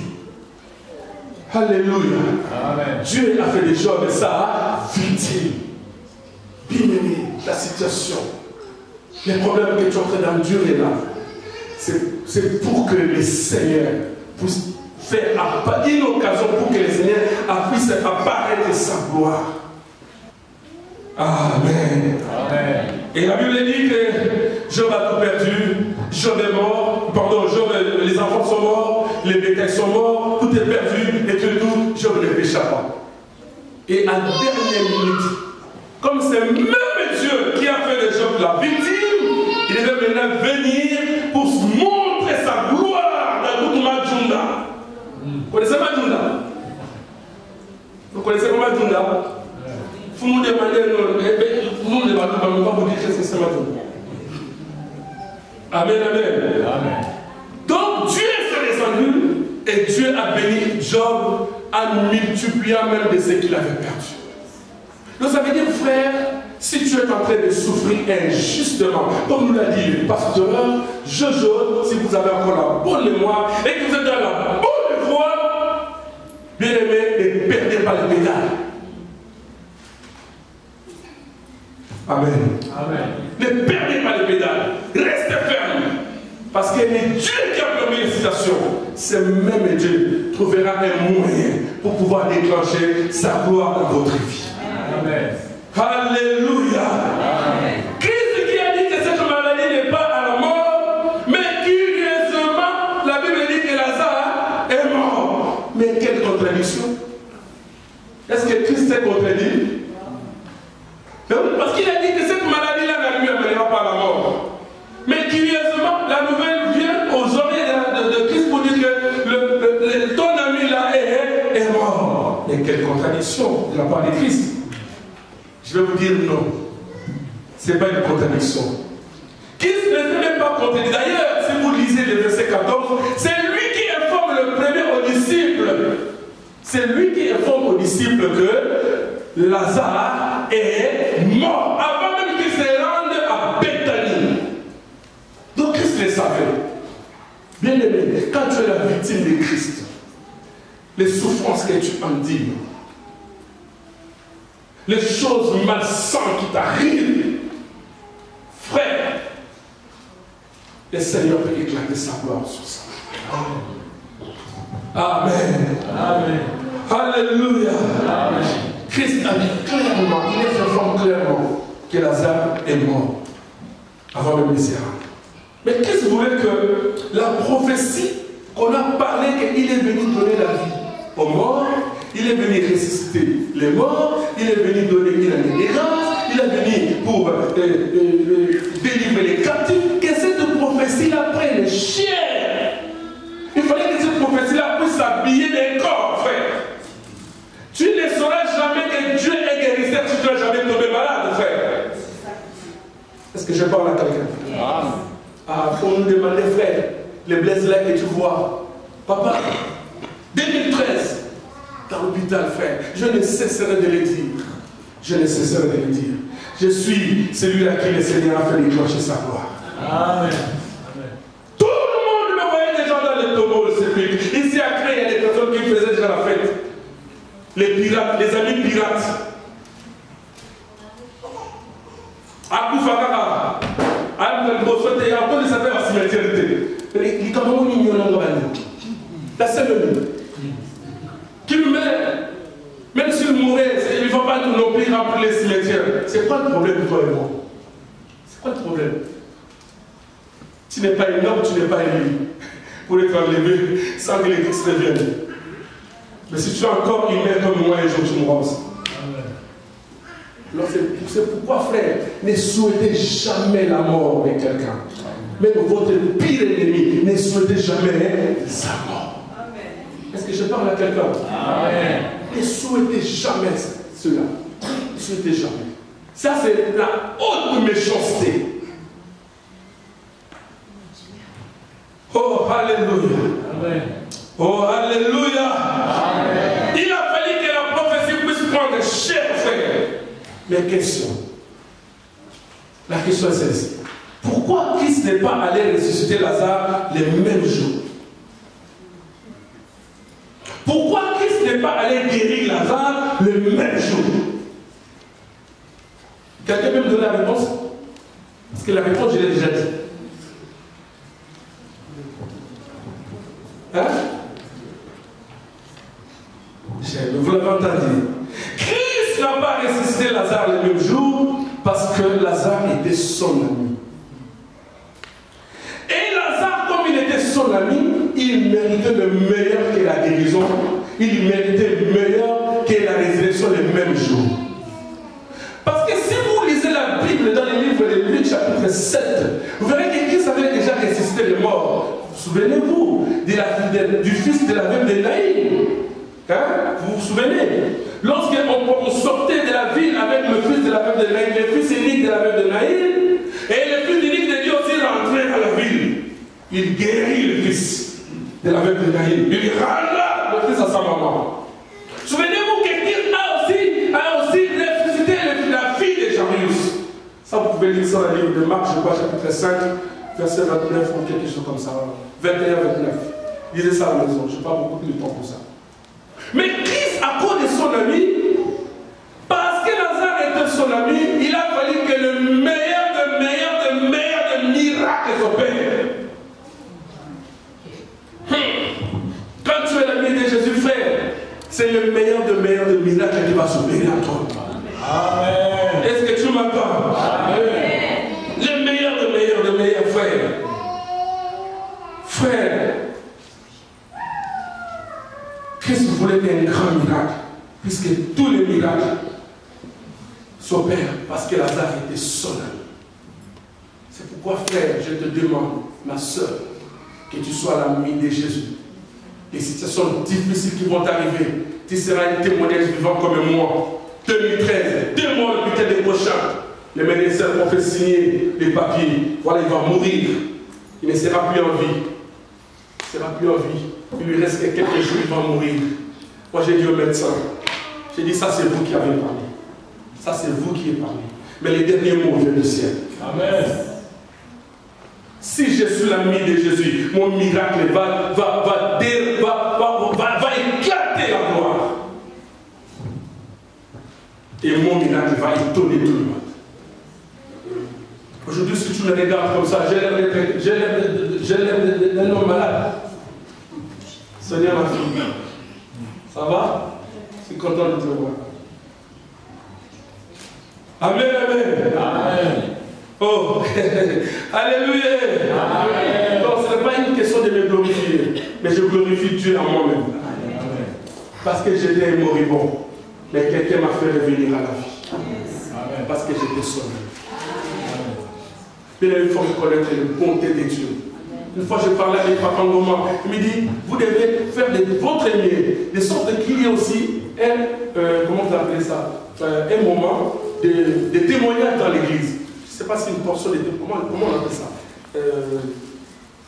S1: Alléluia. Amen. Dieu a fait de Job sa victime. Bien-aimé, la situation, les problèmes que tu es en train d'endurer là, c'est pour que le Seigneur puisse faire une occasion pour que le Seigneur puisse apparaître sa gloire. Amen. Amen. Et la Bible dit que Job a tout perdu, Job est mort, pardon, Job, les enfants sont morts, les bétails sont morts, tout est perdu, et tout, Job ne pécha pas. Et à la dernière minute, comme c'est même Dieu qui a fait de Job la victime, il devait maintenant venir pour montrer sa gloire dans toute Majunda. Vous connaissez Majunda? Vous connaissez Majunda? Vous nous demandez, vous ne pas vous dire qu'est-ce que c'est Majunda. Amen, amen. Amen. Donc Dieu s'est descendu et Dieu a béni Job en multipliant même de ce qu'il avait perdu. Donc ça veut dire, frère, si tu es en train de souffrir injustement, comme nous l'a dit le pasteur Jojo, si vous avez encore la bonne mémoire et que vous êtes dans la bonne voie, bien aimé, ne perdez pas le pédale. Amen. Amen. Ne perdez pas le pédale. Restez ferme. Parce que c'est Dieu qui a permis la situation. C'est même Dieu trouvera un moyen pour pouvoir déclencher sa gloire dans votre vie. Amen. Alléluia. Amen. Christ qui a dit que cette maladie n'est pas à la mort, mais curieusement, la Bible dit que Lazare est mort. Mais quelle contradiction? Est-ce que Christ est contredit? Parce qu'il a dit que cette maladie-là ne lui amènera pas à la mort. Mais curieusement, la nouvelle vient aux oreilles de Christ pour dire que ton ami là est mort. Mais quelle contradiction de la part de Christ? Je vais vous dire non. Ce n'est pas une contradiction. Christ ne s'est même pas contredit. D'ailleurs, si vous lisez le verset 14, c'est lui qui informe le premier aux disciples. C'est lui qui informe aux disciples que Lazare est mort avant même qu'il se rende à Bethanie. Donc Christ le savait. Bien aimé, quand tu es la victime de Christ, les souffrances que tu endures, les choses malsaines qui t'arrivent, frère, le Seigneur peut éclater sa gloire sur ça. Amen. Amen. Alléluia. Amen. Christ a dit clairement, il est informé clairement que Lazare est mort avant même Messie. Mais Christ voulait que la prophétie qu'on a parlé qu'il est venu donner la vie aux morts, Il est venu ressusciter les morts, il est venu donner une année de grâce, il est venu pour délivrer les captifs. Que cette prophétie-là prenne chair. Il fallait que cette prophétie-là puisse s'habiller des corps, frère. Tu ne sauras jamais que Dieu est guérisseur si tu n'as jamais tombé malade, frère. Est-ce que je parle à quelqu'un? Ah, il faut nous demander, frère, les blessés là que tu vois. Papa, 2013, dans l'hôpital, frère, je ne cesserai de le dire. Je ne cesserai de le dire. Je suis celui-là qui le Seigneur a fait déclencher sa gloire.
S2: Amen.
S1: Tout le monde me voyait déjà dans les tombeaux, le sépulcre. Ici à Cré, il y a des personnes qui faisaient déjà la fête. Les pirates, les amis pirates. À Koufakara, à Mbossote, il y a encore des affaires à cimetière. Les Camerounais n'ignorent pas. La seule qui meurt, même s'il mourait, il ne va pas non plus remplir les cimetières. C'est quoi le problème pour toi et moi? C'est quoi le problème? Tu n'es pas énorme, tu n'es pas élu pour être enlevé sans que les Christ reviennent. Mais si tu es encore humain comme moi, les jours tu mourras aussi. C'est pourquoi, frère, ne souhaitez jamais la mort de quelqu'un. Même votre pire ennemi, ne souhaitez jamais sa mort. Est-ce que je parle à quelqu'un? Ne souhaitez jamais cela. Ne souhaitez jamais. Ça, c'est la haute méchanceté. Oh, alléluia. Amen. Oh, alléluia. Amen. Il a fallu que la prophétie puisse prendre chair, frère. Mais question. La question est celle-ci. Pourquoi Christ n'est pas allé ressusciter Lazare les mêmes jours? Pourquoi Christ n'est pas allé guérir Lazare le même jour? Quelqu'un peut me donner la réponse? Parce que la réponse, je l'ai déjà dit. Hein? Vous l'avez entendu. Christ n'a pas ressuscité Lazare le même jour parce que Lazare était son ami. Et Lazare, comme il était son ami, il méritait le meilleur que la guérison. Il méritait le meilleur que la résurrection le même jour. Parce que si vous lisez la Bible dans le livre de Luc chapitre 7, vous verrez que Christ avait déjà ressuscité les morts. Souvenez-vous du fils de la veuve de Naïm. Hein? Vous vous souvenez? Lorsqu'on sortait de la ville avec le fils de la veuve de Naïm, le fils unique de la veuve de Naïm, et le fils unique de Dieu aussi rentrait dans la ville. Il guérit le fils de la veuve de Naïm. Il rend le fils à sa maman. Souvenez-vous que Christ a aussi ressuscité la fille de Jairus. Ça, vous pouvez lire ça dans le livre de Marc, je crois, chapitre 5, verset 29 ou quelque chose comme ça. 21-29. Lisez ça à la maison. Je n'ai pas beaucoup de temps pour ça. Mais Christ, à cause de son ami, parce que Lazare était son ami, il a fallu que le meilleur de miracles s'opère. Quand tu es l'ami de Jésus, frère, c'est le meilleur de miracles qui va s'opérer à toi. Amen. Est-ce que tu m'entends? Amen. Le meilleur de meilleurs, frère. Frère, Christ voulait un grand miracle, puisque tous les miracles s'opèrent parce que Lazare était son ami. C'est pourquoi, frère, je te demande, ma soeur, que tu sois l'ami de Jésus. Les situations difficiles qui vont t'arriver, tu seras un témoignage vivant comme moi. 2013, 2 mois le week-end des prochains, les médecins ont fait signer les papiers. Voilà, il va mourir. Il ne sera plus en vie. Il ne sera plus en vie. Il lui reste quelques jours, il va mourir. Moi, j'ai dit au médecin, j'ai dit, ça c'est vous qui avez parlé. Ça c'est vous qui avez parlé. Mais les derniers mots viennent du ciel. Amen. Si je suis l'ami de Jésus, mon miracle va éclater la gloire. Et mon miracle va étonner tout le monde. Aujourd'hui, si tu me regardes comme ça, j'ai l'air d'un homme malade. Sonia, ma fille, ça va? Je suis content de te voir. Amen, amen. Amen. Oh, alléluia. Amen. Donc, ce n'est pas une question de me glorifier, mais je glorifie Dieu en moi-même. parce que j'étais moribond. Mais quelqu'un m'a fait revenir à la vie. Amen. Parce que j'étais sauvé. Mais il faut reconnaître la bonté de Dieu. Une fois, je parlais avec Papa Ngoma. Il me dit, vous devez faire de votre mieux, de sorte qu'il y ait aussi comment vous appelez ça, un moment de témoignage dans l'église. Je ne sais pas si une portion de témoignage, comment on appelle ça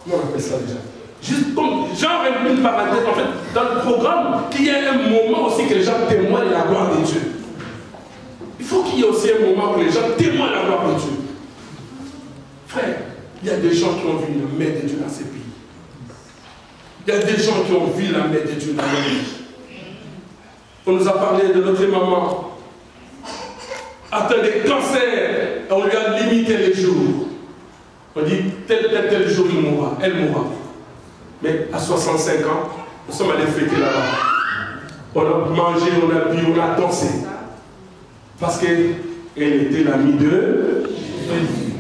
S1: comment on appelle ça déjà? Juste comme, genre une parenthèse, en fait, dans le programme, qu'il y ait un moment aussi que les gens témoignent la gloire de Dieu. Il faut qu'il y ait aussi un moment où les gens témoignent la gloire de Dieu. Frère, il y a des gens qui ont vu la main de Dieu dans ces pays. Il y a des gens qui ont vu la main de Dieu dans leur vie. On nous a parlé de notre maman atteinte de cancer. On lui a limité les jours. On dit tel jour il mourra, elle mourra. Mais à 65 ans, nous sommes allés fêter là-bas. On a mangé, on a bu, on a dansé. Parce qu'elle était l'amie de Jésus.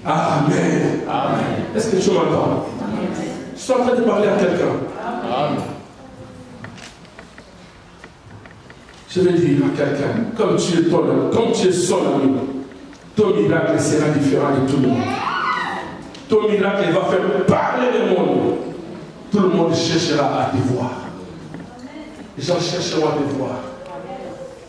S1: Amen. Amen. Est-ce que tu m'entends? Je suis en train de parler à quelqu'un. Amen. Je vais dire à quelqu'un, comme tu es son ami, ton miracle sera différent de tout le monde. Ton miracle va faire parler le monde. Tout le monde cherchera à te voir. Les gens chercheront à te voir.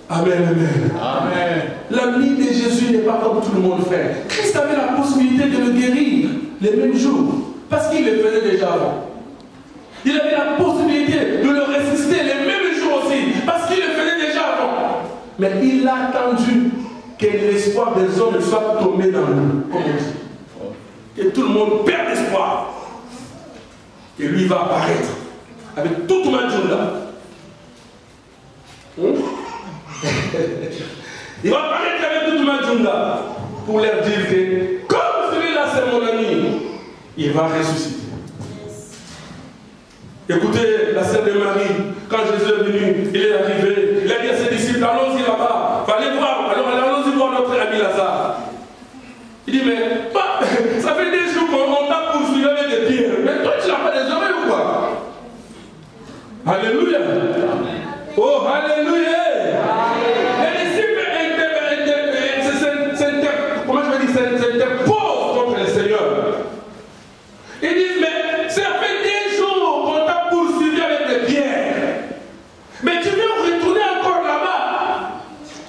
S1: Amen, amen. Amen. L'ami de Jésus n'est pas comme tout le monde fait. Christ avait la possibilité de le guérir les mêmes jours. Parce qu'il le faisait déjà avant. Il avait la possibilité de le ressusciter les mêmes jours aussi. Parce qu'il le faisait déjà avant. Mais il a attendu que l'espoir des hommes soit tombé dans nous. Comme on dit. Que tout le monde perde espoir. Et lui va apparaître. Avec toute ma journée. Il va apparaître avec toute ma journée. Pour leur dire que comme celui-là c'est mon ami, il va ressusciter. Écoutez la scène de Marie, quand Jésus est venu, il est arrivé, il a dit à ses disciples, allons-y là-bas, allez voir, alors allons-y voir notre ami Lazare. Il dit, mais ça fait des jours qu'on t'a poursuivi avec des pierres, mais toi tu n'as pas des oreilles ou quoi? Alléluia. Oh, alléluia. Les disciples s'interposent contre le Seigneur. Ils disent, mais ça fait des jours qu'on t'a poursuivi avec des pierres. Mais tu veux retourner encore là-bas?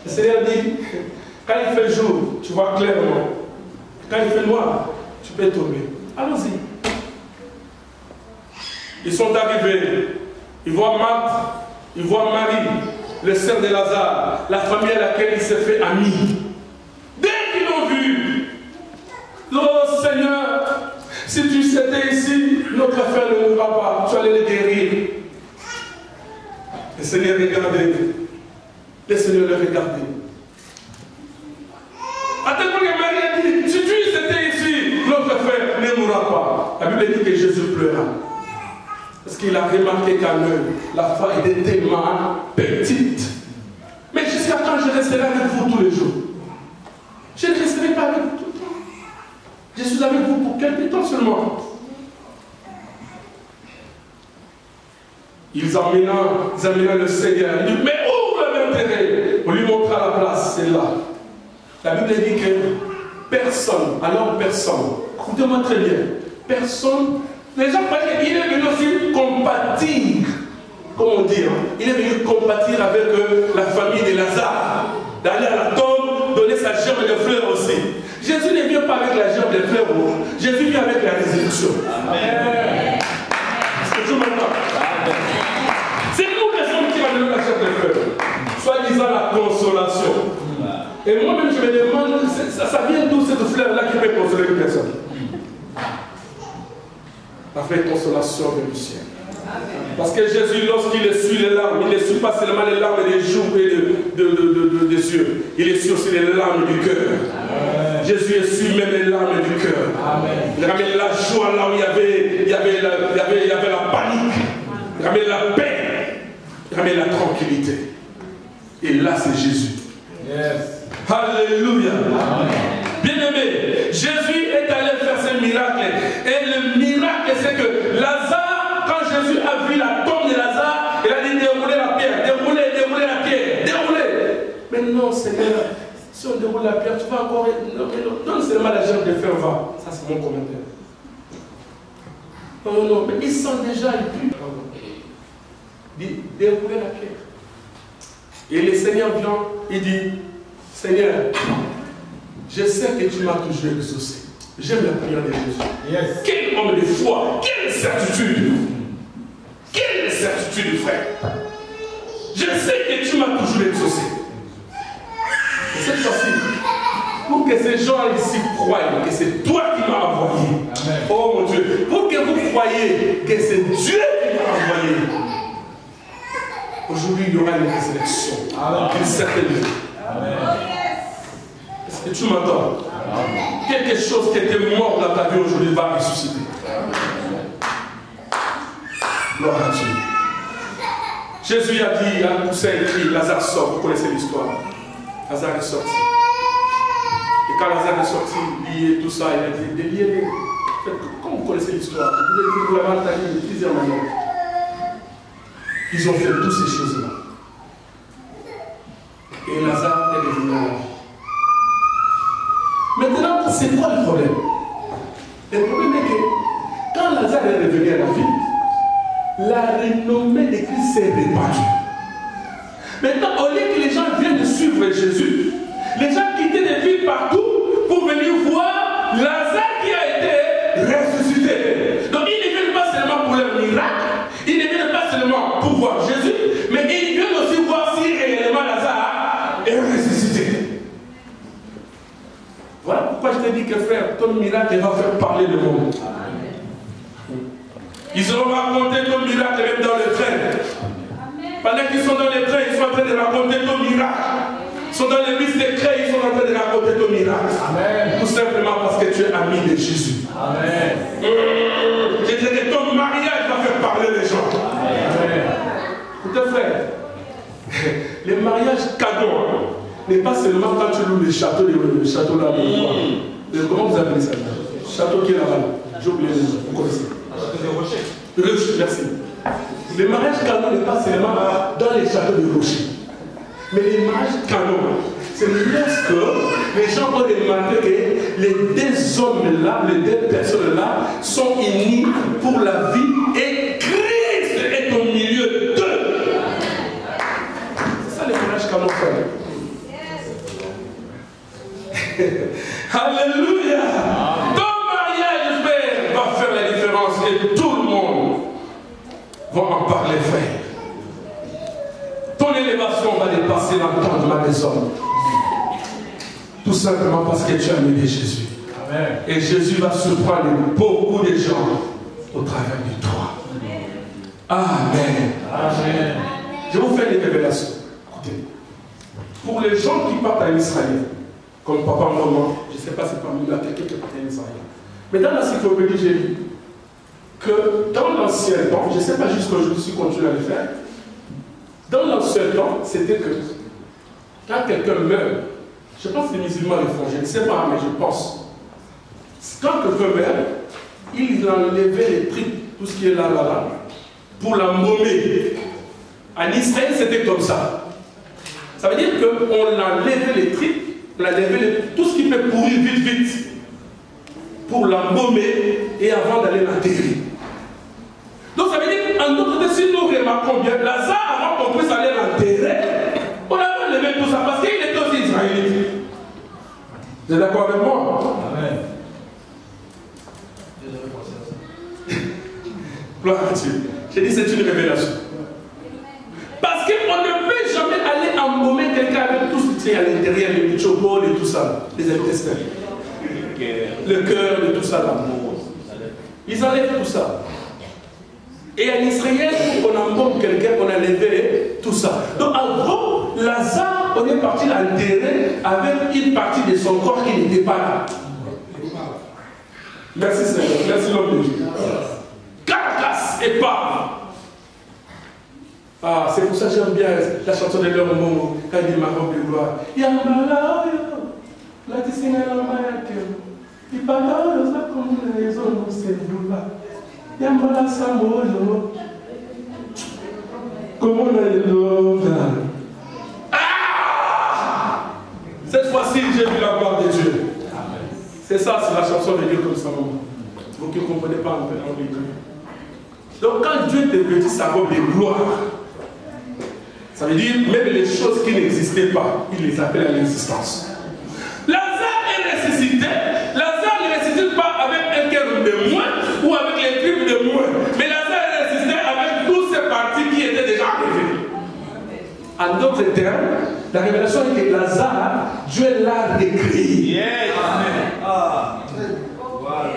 S1: Le Seigneur dit, quand il fait jour, tu vois clairement. Quand il fait noir, tu peux tomber. Allons-y. Ils sont arrivés. Ils voient Marthe, ils voient Marie, le sœur de Lazare, la famille à laquelle il s'est fait ami. Dès qu'ils l'ont vu, oh Seigneur, si tu étais ici, notre frère ne mourra pas, tu allais le guérir. Le Seigneur regardait. Le Seigneur le regardait. À tel point que Marie a dit, si tu étais ici, notre frère ne mourra pas. La Bible dit que Jésus pleura. Parce qu'il a remarqué qu'en eux, la foi était tellement petite. Mais jusqu'à quand je resterai avec vous tous les jours? Je ne resterai pas avec vous tout le temps. Je suis avec vous pour quelques temps seulement. Ils amenaient le Seigneur. Il dit, mais où vous l'avez enterré? On lui montra la place, c'est là. La Bible dit que personne, écoutez-moi très bien, personne, les gens croient qu'il est venu aussi compatir, comme on dit, il est venu compatir avec la famille de Lazare, d'aller à la tombe, donner sa gerbe de fleurs aussi. Jésus ne vient pas avec la gerbe de fleurs, Jésus vient avec la résurrection. Amen. Est-ce que tu m'entends? C'est nous les hommes qui va donner la gerbe de fleurs, soi-disant la consolation. Et moi-même, je me demande, ça vient d'où cette fleur-là qui peut consoler une personne? La vraie consolation vient du ciel. Parce que Jésus, lorsqu'il essuie les larmes, il n'essuie pas seulement les larmes des joues et des yeux. Il essuie aussi les larmes du cœur. Jésus essuie même les larmes du cœur. Il ramène la joie là où il y avait la panique. Il ramène la paix. Il ramène la tranquillité. Et là, c'est Jésus. Yes. Alléluia. Bien-aimé, Jésus est allé faire ce miracle. Et le miracle, c'est que Lazare, quand Jésus a vu la tombe de Lazare, il a non, Seigneur, si on déroule la pierre, tu vas encore. Non, mais non, donne seulement la gerbe de fer, va. Ça, c'est mon commentaire. Non, non, mais ils sont déjà plus. Dérouler la pierre. Et le Seigneur vient, il dit, Seigneur, je sais que tu m'as toujours exaucé. J'aime la prière de Jésus.
S2: Yes.
S1: Quel homme de foi, quelle certitude. Quelle certitude, frère. Je sais que tu m'as toujours exaucé. Et cette fois-ci, pour que ces gens ici croient que c'est toi qui m'as envoyé. Amen. Oh mon Dieu, pour que vous croyez que c'est Dieu qui m'a envoyé. Aujourd'hui, il y aura une résurrection. D'une certaine vie. Est-ce que tu m'entends? Quelque chose qui était mort dans ta vie aujourd'hui va ressusciter. Gloire à Dieu. Jésus a dit, à Poussin écrit, Lazare sort. Vous connaissez l'histoire. Lazare est sorti. Et quand Lazare est sorti, lié, tout ça, il a dit, déliez-les. Comme vous connaissez l'histoire, vous l'avez entendu de plusieurs manières. Ils ont fait toutes ces choses-là. Et Lazare est devenu à la vie. Maintenant, c'est quoi le problème? Le problème est que quand Lazare est revenu à la vie, la renommée de Christ s'est répandue. Maintenant, au lieu que les gens viennent de suivre Jésus, les gens quittaient des villes partout pour venir voir Lazare qui a été ressuscité. Donc, ils ne viennent pas seulement pour leur miracle, ils ne viennent pas seulement pour voir Jésus, mais ils viennent aussi voir si réellement Lazare est ressuscité. Voilà pourquoi je te dis que frère, ton miracle va faire parler le monde. Ils auront raconté ton miracle même dans le train. Pendant qu'ils sont dans les trains, ils sont en train de raconter ton miracle. Ils sont dans les bus de train, ils sont en train de raconter ton miracle. Amen. Tout simplement parce que tu es ami de Jésus. Amen. Je dis que ton mariage va faire parler les gens. Amen. Écoutez frère, le mariage cadeau n'est pas seulement quand tu loues le château là. Comment vous appelez ça? Château qui est là-bas. J'ai oublié le nom. Vous connaissez? Rocher, merci. Le mariage canon n'est pas seulement dans les châteaux de rocher. Mais le mariage canon, c'est lorsque les gens ont demandé que les deux hommes-là, les deux personnes-là, sont unis pour la vie et Christ est au milieu d'eux. C'est ça le mariage canon, frère. Alléluia. Ton mariage, frère, va faire la différence et tout le monde va en parler, frère. Ton élévation va dépasser l'entendement des hommes. Tout simplement parce que tu as aimé Jésus. Amen. Et Jésus va surprendre beaucoup de gens au travers de toi. Amen. Amen. Je vais vous faire des révélations. Écoutez. Pour les gens qui partent en Israël, comme papa, maman, je ne sais pas si parmi nous, il y a quelqu'un qui partait en Israël. Mais dans la cyclopédie, j'ai lu que dans l'ancien temps, je ne sais pas jusqu'aujourd'hui si on continue à le faire, dans l'ancien temps, c'était que quand quelqu'un meurt, je pense que les musulmans le font, je ne sais pas, mais je pense. Quand quelqu'un meurt, ils enlevaient les tripes, tout ce qui est là, pour l'embaumer. En Israël, c'était comme ça. Ça veut dire qu'on enlevait les tripes, on enlevait tout ce qui peut pourrir vite, pour l'embaumer et avant d'aller l'enterrer. Donc ça veut dire qu'en d'autres termes, si nous remarquons bien, Lazare, avant qu'on puisse aller l'enterrer, on avait enlevé tout ça parce qu'il était aussi israélite. Vous êtes d'accord avec moi? Amen. Gloire à Dieu. J'ai dit c'est une révélation. Parce qu'on ne peut jamais aller embaumer quelqu'un avec tout ce qui est à l'intérieur, les michopol et tout ça, les intestins. Le cœur de tout ça là. Ils enlèvent tout ça. Et en Israël, on embaume quelqu'un, on a levé tout ça. Donc en gros, Lazare, on est parti l'enterrer avec une partie de son corps qui n'était pas là. Merci Seigneur, merci l'homme de Dieu. Carcasse et pas. Ah, c'est pour ça que j'aime bien la chanson de l'homme Momo, quand il dit ma robe de gloire. Yambala, la tisina la mayake. Ipala, ça comme les hommes, c'est vous là. Yambala Samoyo. Comment on a le love? Ah! C'est ça, c'est la chanson de Dieu comme ça, maman. Vous qui ne comprenez pas un peu l'anglais. Donc quand Dieu te vêtit sa robe de gloire, ça veut dire même les choses qui n'existaient pas, il les appelle à l'existence. Lazare est ressuscité. Lazare ne ressuscite pas avec un cœur de moins ou avec les tripes de moins. Mais Lazare est ressuscité avec toutes ces parties qui étaient déjà révélées. En d'autres termes, la révélation est que Lazare, Dieu l'a recréé.
S3: Yes. Amen. Ah. Voilà.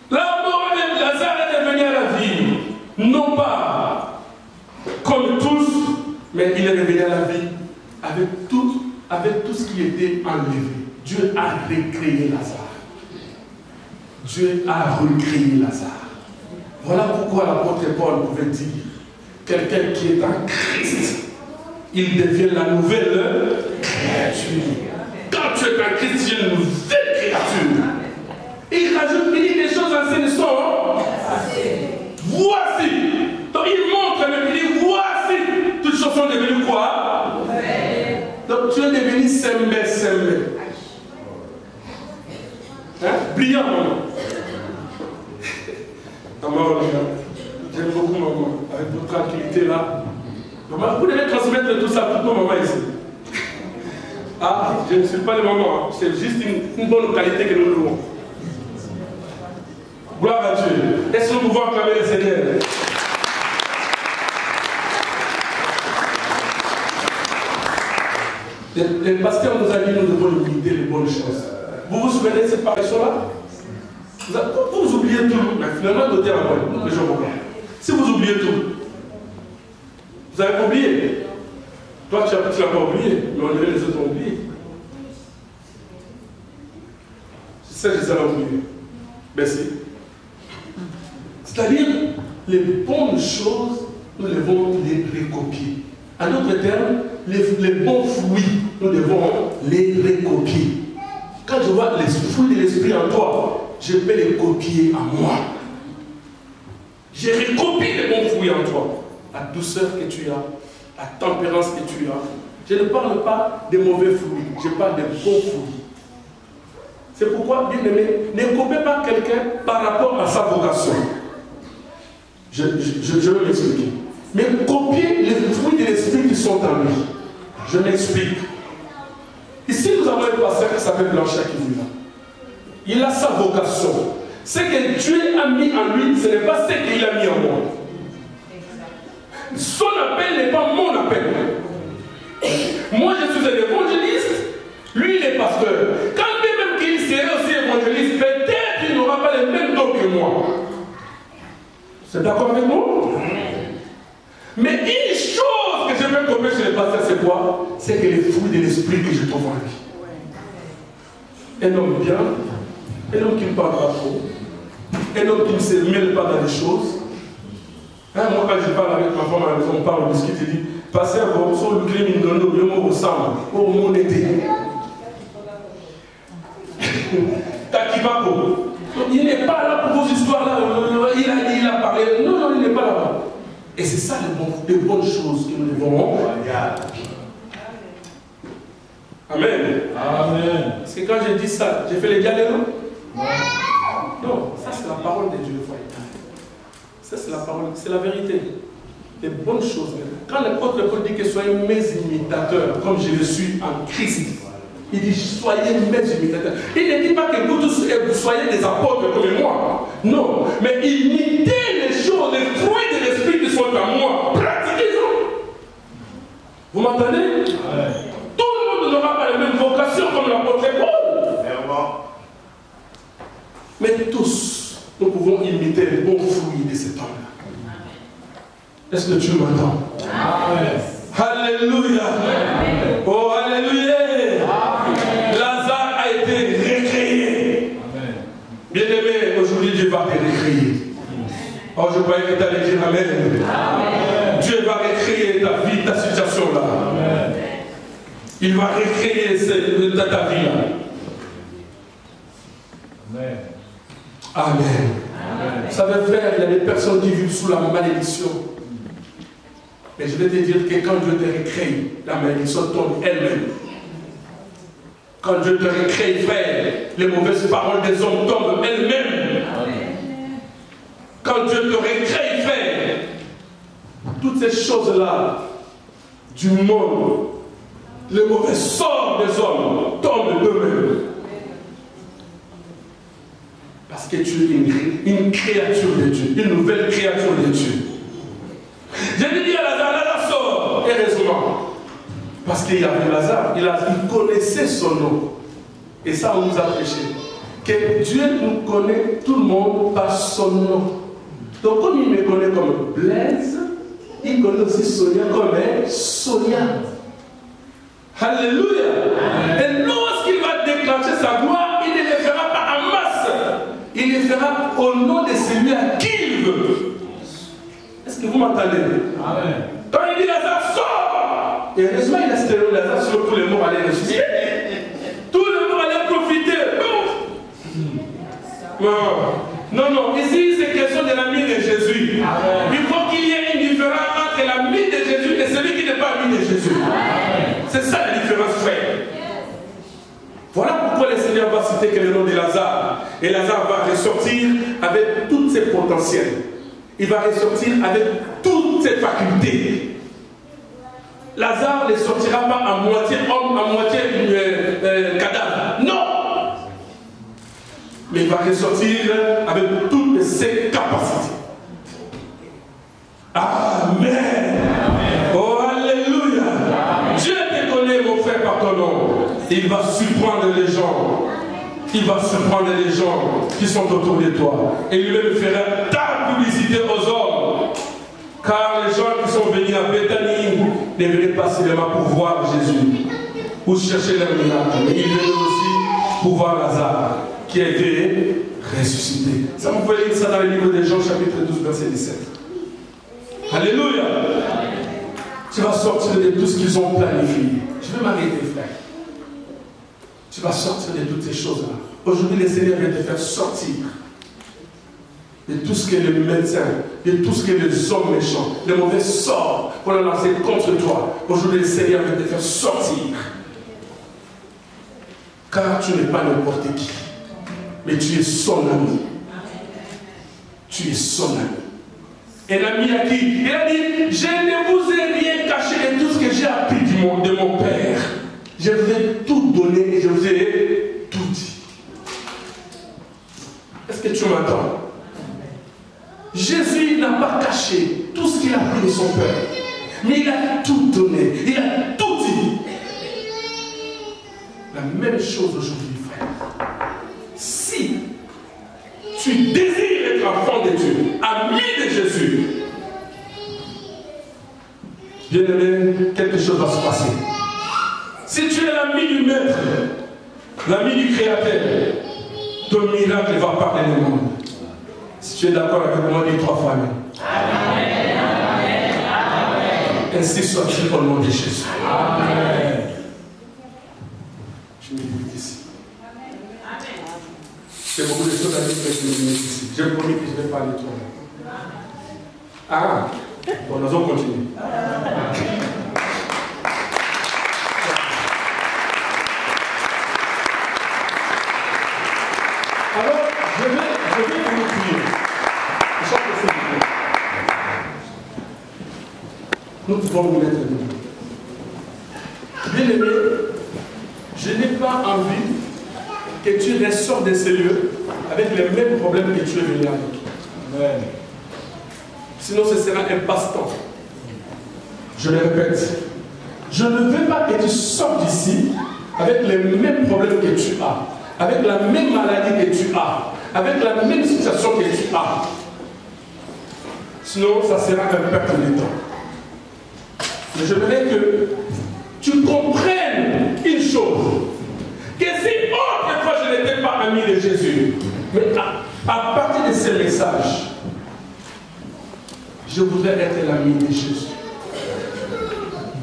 S1: La mort de Lazare est devenu à la vie, non pas comme tous, mais il est revenu à la vie avec tout ce qui était enlevé. Dieu a recréé Lazare. Dieu a recréé Lazare. Voilà pourquoi l'apôtre Paul pouvait dire, quelqu'un qui est en Christ, il devient la nouvelle créature. Quand tu es en Christ, tu es une nouvelle créature. Et il rajoute, il dit des choses anciennes sont voici. Donc il montre même, il dit voici. Toutes choses sont devenues quoi? Donc tu es devenu semé. Hein? Brillant, maman. Maman, j'aime beaucoup maman. Avec votre tranquillité là. Maman, vous devez transmettre tout ça à toutes nos mamans ici. Ah, je ne suis pas les mamans, c'est juste une bonne qualité que nous louons. Gloire à Dieu. Est-ce que nous pouvons acclamer le Seigneur? Le pasteur nous a dit nous devons imiter les bonnes choses. Vous vous souvenez de cette parution-là? Vous oubliez tout, mais finalement, d'autres à les gens vont. Si vous oubliez tout, vous avez oublié. Toi, tu n'as pas oublié, mais on dirait les autres ont oublié. C'est ça que j'ai oublié. Merci. C'est-à-dire, les bonnes choses, nous devons les recopier. En d'autres termes, les bons fruits, nous devons les recopier. Quand je vois les fruits de l'esprit en toi, je peux les copier à moi. Je recopie les bons fruits en toi. La douceur que tu as, la tempérance que tu as. Je ne parle pas des mauvais fruits, je parle des bons fruits. C'est pourquoi, bien aimé, ne copiez pas quelqu'un par rapport à sa vocation. Je vais m'expliquer. Mais copiez les fruits de l'esprit qui sont en lui. Je m'explique. Ici, nous avons un pasteur qui s'appelle Blanchard qui vit là. Il a sa vocation. Ce que Dieu a mis en lui, ce n'est pas ce qu'il a mis en moi. Son appel n'est pas mon appel. Moi, je suis un évangéliste. Lui, il est pasteur. Quand même qu'il serait aussi évangéliste, peut-être qu'il n'aura pas les mêmes dons que moi. C'est d'accord avec moi? Mais une chose que je veux copier chez les pasteurs, c'est quoi? C'est que les fruits de l'esprit que je trouve en lui. Un homme bien, un homme qui ne parle pas trop, un homme qui ne se mêle pas dans les choses. Hein, moi, quand je parle avec ma femme à la maison, on parle, on discute, je dis, pasteur, sur le crime, il donne au sang, au mon été. Takibako. Il n'est pas là pour vos histoires-là. Il a parlé. Non, il n'est pas là. Et c'est ça les bonnes choses que nous devons. Amen.
S2: Amen.
S1: Parce que quand je dis ça, j'ai fait les dialogues. Non, ça c'est la parole de Dieu. Ça c'est la parole, c'est la vérité. Les bonnes choses. Quand l'apôtre Paul dit que soyez mes imitateurs, comme je le suis en Christ, il dit soyez mes imitateurs. Il ne dit pas que vous tous soyez des apôtres comme moi. Non, mais imitez les choses, les fruits de l'esprit qui sont en moi. Pratiquez-en. Vous m'entendez? Ouais. Tout le monde n'aura pas la même vocation comme l'apôtre Paul. Mais tous, nous pouvons imiter les bons fruits de cet homme-là. Est-ce que tu m'entends? Amen. Alléluia. Amen. Oh, alléluia. Amen. Lazare a été recréé. Bien-aimé, aujourd'hui Dieu va te recréer. Oh, je croyais que tu allais dire Amen. Amen. Dieu va recréer ta vie, ta situation là. Amen. Il va recréer ta vie là. Amen. Amen. Amen. Vous savez, frère, il y a des personnes qui vivent sous la malédiction. Mais je vais te dire que quand Dieu te recrée, la malédiction tombe elle-même. Quand Dieu te recrée, frère, les mauvaises paroles des hommes tombent elles-mêmes. Quand Dieu te recrée, frère, toutes ces choses-là du monde, les mauvais sorts des hommes tombent d'eux-mêmes. Parce que tu es une créature de Dieu, une nouvelle créature de Dieu. J'ai dit à Lazare, Lazare sort, heureusement. Parce qu'il y avait Lazare, il connaissait son nom. Et ça, on nous a prêché. Que Dieu nous connaît tout le monde par son nom. Donc, comme il me connaît comme Blaise, il connaît aussi Sonia comme Sonia. Alléluia. Et lorsqu'il va déclencher sa gloire, il ne le fera pas en masse. Il le fera au nom de celui à qui il veut. Est-ce que vous m'entendez? Amen. Quand il dit Lazare sort, et heureusement il a stéréo Lazare sur tous les morts allaient ressusciter. Tous les morts allaient profiter. Non, non, ici c'est question de l'ami de Jésus. Amen. Il faut qu'il y ait une différence entre l'ami de Jésus et celui qui n'est pas ami de Jésus. C'est ça la différence, frère. Voilà pourquoi le Seigneur va citer que le nom de Lazare. Et Lazare va ressortir avec tous ses potentiels. Il va ressortir avec toutes ses facultés. Lazare ne sortira pas à moitié homme, à moitié cadavre. Non! Mais il va ressortir avec toutes ses capacités. Amen. Oh, alléluia. Dieu te connaît, mon frère, par ton nom. Il va surprendre les gens. Il va surprendre les gens qui sont autour de toi. Et il lui fera ta publicité aux hommes. Car les gens qui sont venus à Bethanie ne venaient pas seulement pour voir Jésus, pour chercher leur miracle. Mais ils venaient aussi pour voir Lazare, qui a été ressuscité. Ça, vous pouvez lire ça dans le livre de Jean, chapitre 12, verset 17. Alléluia. Tu vas sortir de tout ce qu'ils ont planifié. Je vais m'arrêter, frère. Tu vas sortir de toutes ces choses-là. Aujourd'hui, le Seigneur vient te faire sortir de tout ce que les médecins, de tout ce que les hommes méchants, les mauvais sorts qu'on a lancés contre toi. Aujourd'hui, le Seigneur vient te faire sortir. Car tu n'es pas n'importe qui, mais tu es son ami. Tu es son ami. Un ami à qui? Il a dit, je ne vous ai rien caché de tout ce que j'ai appris de mon Père. Je vous ai tout donné et je vous ai tout dit. Est-ce que tu m'entends? Jésus n'a pas caché tout ce qu'il a appris de son Père. Mais il a tout donné. Il a tout dit. La même chose aujourd'hui, frère. Si tu désires être enfant de Dieu, ami de Jésus, bien aimé, quelque chose va se passer. Si tu es l'ami du Maître, l'ami du Créateur, ton miracle va parler du monde. Si tu es d'accord avec moi, dis 3 fois Amen. Amen. Amen. Ainsi soit-il au nom de Jésus. Amen. Je me dis ici. J'ai beaucoup de choses à dire que je me dis ici. J'ai promis que je vais parler de toi. Ah, bon, nous allons continuer. Alors, je vais vous prier. Nous pouvons nous mettre debout. Bien aimé, je n'ai pas envie que tu ressors de ces lieux avec les mêmes problèmes que tu es venu avec. Amen. Sinon, ce sera un passe-temps. Je le répète. Je ne veux pas que tu sortes d'ici avec les mêmes problèmes que tu as, avec la même maladie que tu as, avec la même situation que tu as. Sinon, ça sera un perte de temps. Mais je voudrais que tu comprennes une chose. Que si autrefois je n'étais pas ami de Jésus, mais à partir de ce message, je voudrais être l'ami de Jésus.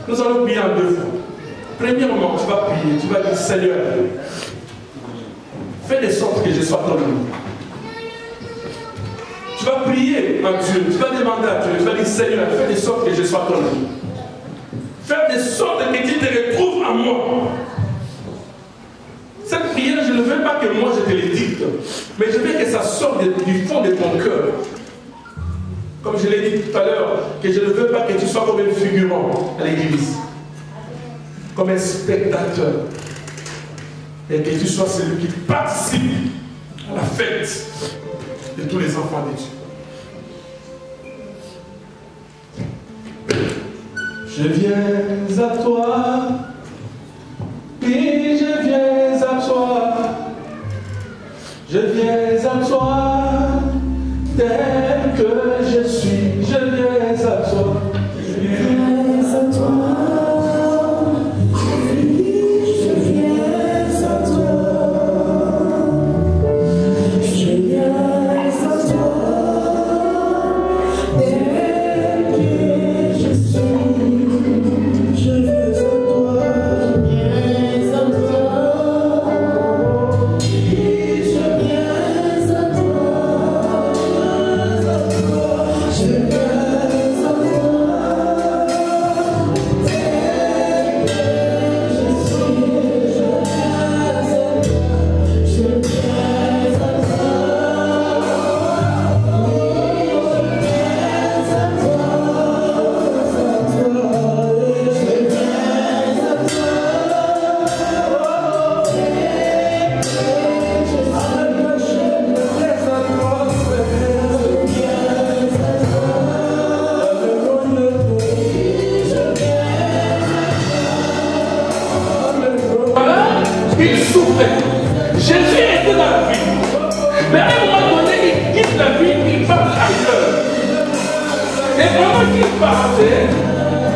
S1: Nous allons prier en 2 fois. Premièrement, tu vas prier, tu vas dire Seigneur, fais de sorte que je sois ton ami. Tu vas prier à Dieu, tu vas demander à Dieu, tu vas dire Seigneur, fais de sorte que je sois ton ami. Fais de sorte que tu te retrouves en moi. Cette prière, je ne veux pas que moi je te le dicte, mais je veux que ça sorte du fond de ton cœur. Comme je l'ai dit tout à l'heure, que je ne veux pas que tu sois comme un figurant à l'église, comme un spectateur, et que tu sois celui qui participe à la fête de tous les enfants de Dieu. Je viens à toi, oui, je viens à toi, je viens à toi, tel que je suis, je viens à toi, je viens à toi, oui, je viens à toi, je viens à toi, tel que je suis, je viens à toi,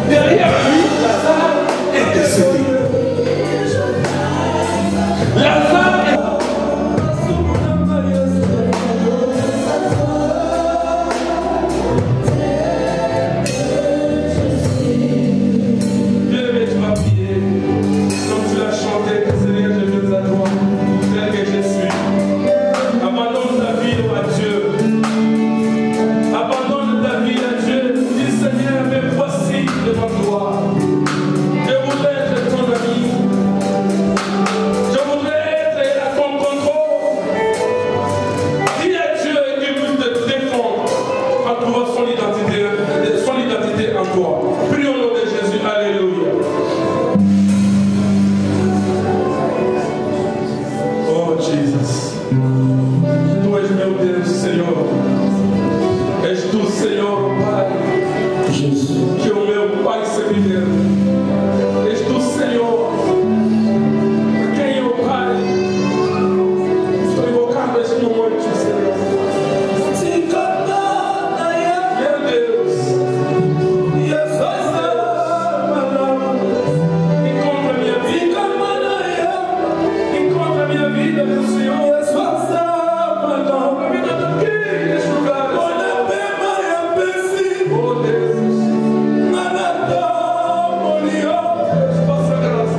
S1: derrière lui, Lazare est décédé. Lazare est... Bien-aimé, tu vas prier, comme tu l'as chanté, Seigneur, je viens à toi, tel que je suis. Abandonne ta vie à Dieu. Abandonne ta vie à Dieu. Dis Seigneur, me voici devant toi. Je voudrais être ton ami. Je voudrais être à ton contrôle. Dis à Dieu qu'il puisse te défendre en trouvant son identité en toi. Prions au nom de Jésus. Alléluia. Oh Jesus. Tu és meu Deus, Senhor. És tu, Senhor, Pai, que o meu Pai severo. És tu, Senhor, quem eu, Pai, estou invocando este momento, Senhor. Meu Deus, encontra a minha vida, encontra a minha vida, meu Senhor. A vida daqui, neste lugar. Oh Deus, faça graça.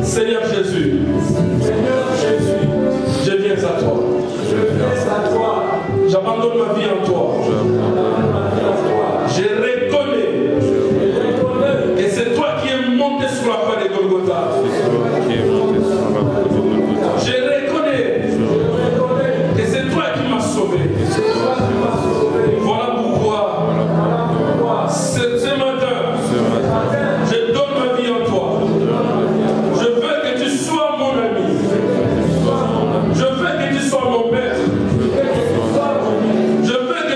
S1: Seigneur Jésus, je viens à toi. J'abandonne ma vie en toi. Je reconnais que c'est toi qui es monté sur la croix de Golgotha. Je reconnais que c'est toi qui m'as sauvé. Voilà pourquoi ce matin, je donne ma vie en toi. Je veux que tu sois mon ami. Je veux que tu sois mon père. Je veux que